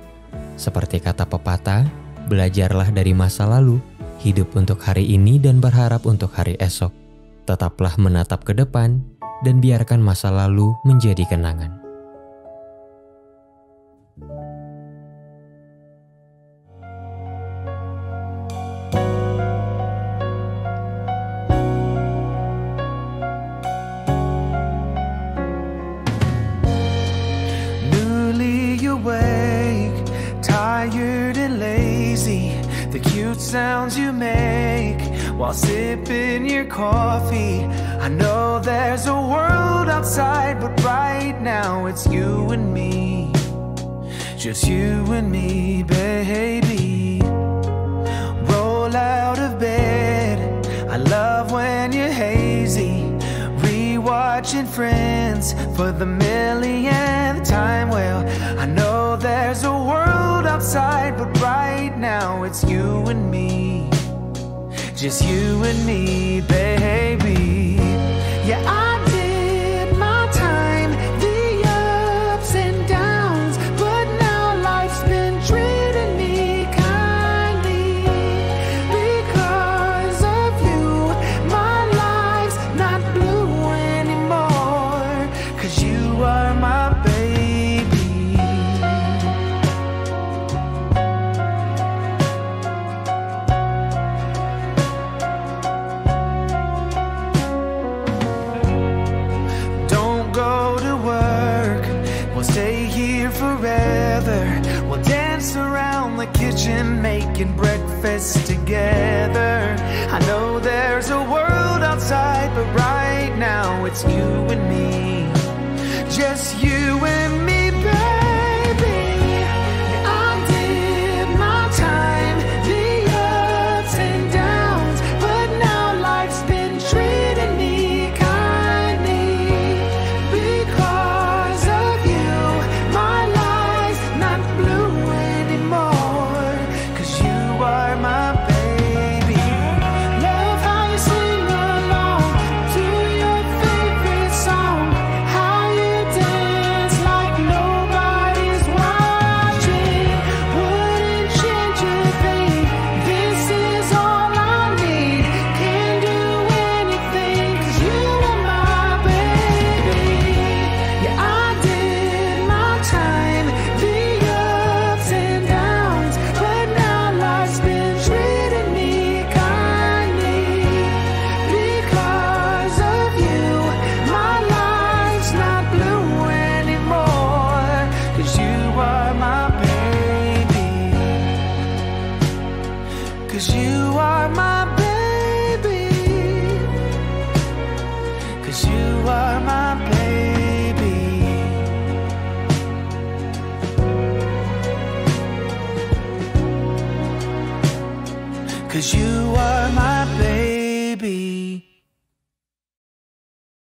Seperti kata pepatah, belajarlah dari masa lalu, hidup untuk hari ini dan berharap untuk hari esok. Tetaplah menatap ke depan dan biarkan masa lalu menjadi kenangan. Sounds you make while sipping your coffee. I know there's a world outside, but right now it's you and me. Just you and me, baby. Roll out of bed. I love when you're hazy. Rewatching Friends for the millionth time. Well, I know there's a world outside, but right now it's you and me. Just you and me, baby. Yeah, I did my time, the ups and downs, but now life's been treating me kindly. Because of you, my life's not blue anymore. 'Cause you are my baby. Making breakfast together. I know there's a world outside, but right now it's you and me. Just you and me, baby. I did my time, the ups and downs, but now life's been treating me kindly. Because of you, my life's not blue anymore. You are my baby. Love how you sing along to your favorite song. How you dance like nobody's watching. Wouldn't change a thing. This is all I need. Can't do anything 'cause you are my baby. Yeah, I did my time, the ups and downs, but now life's been treating me kindly. Because of you, my life's not blue anymore. 'Cause you are my baby. 'Cause you are my baby. 'Cause you are my baby. 'Cause you are my baby.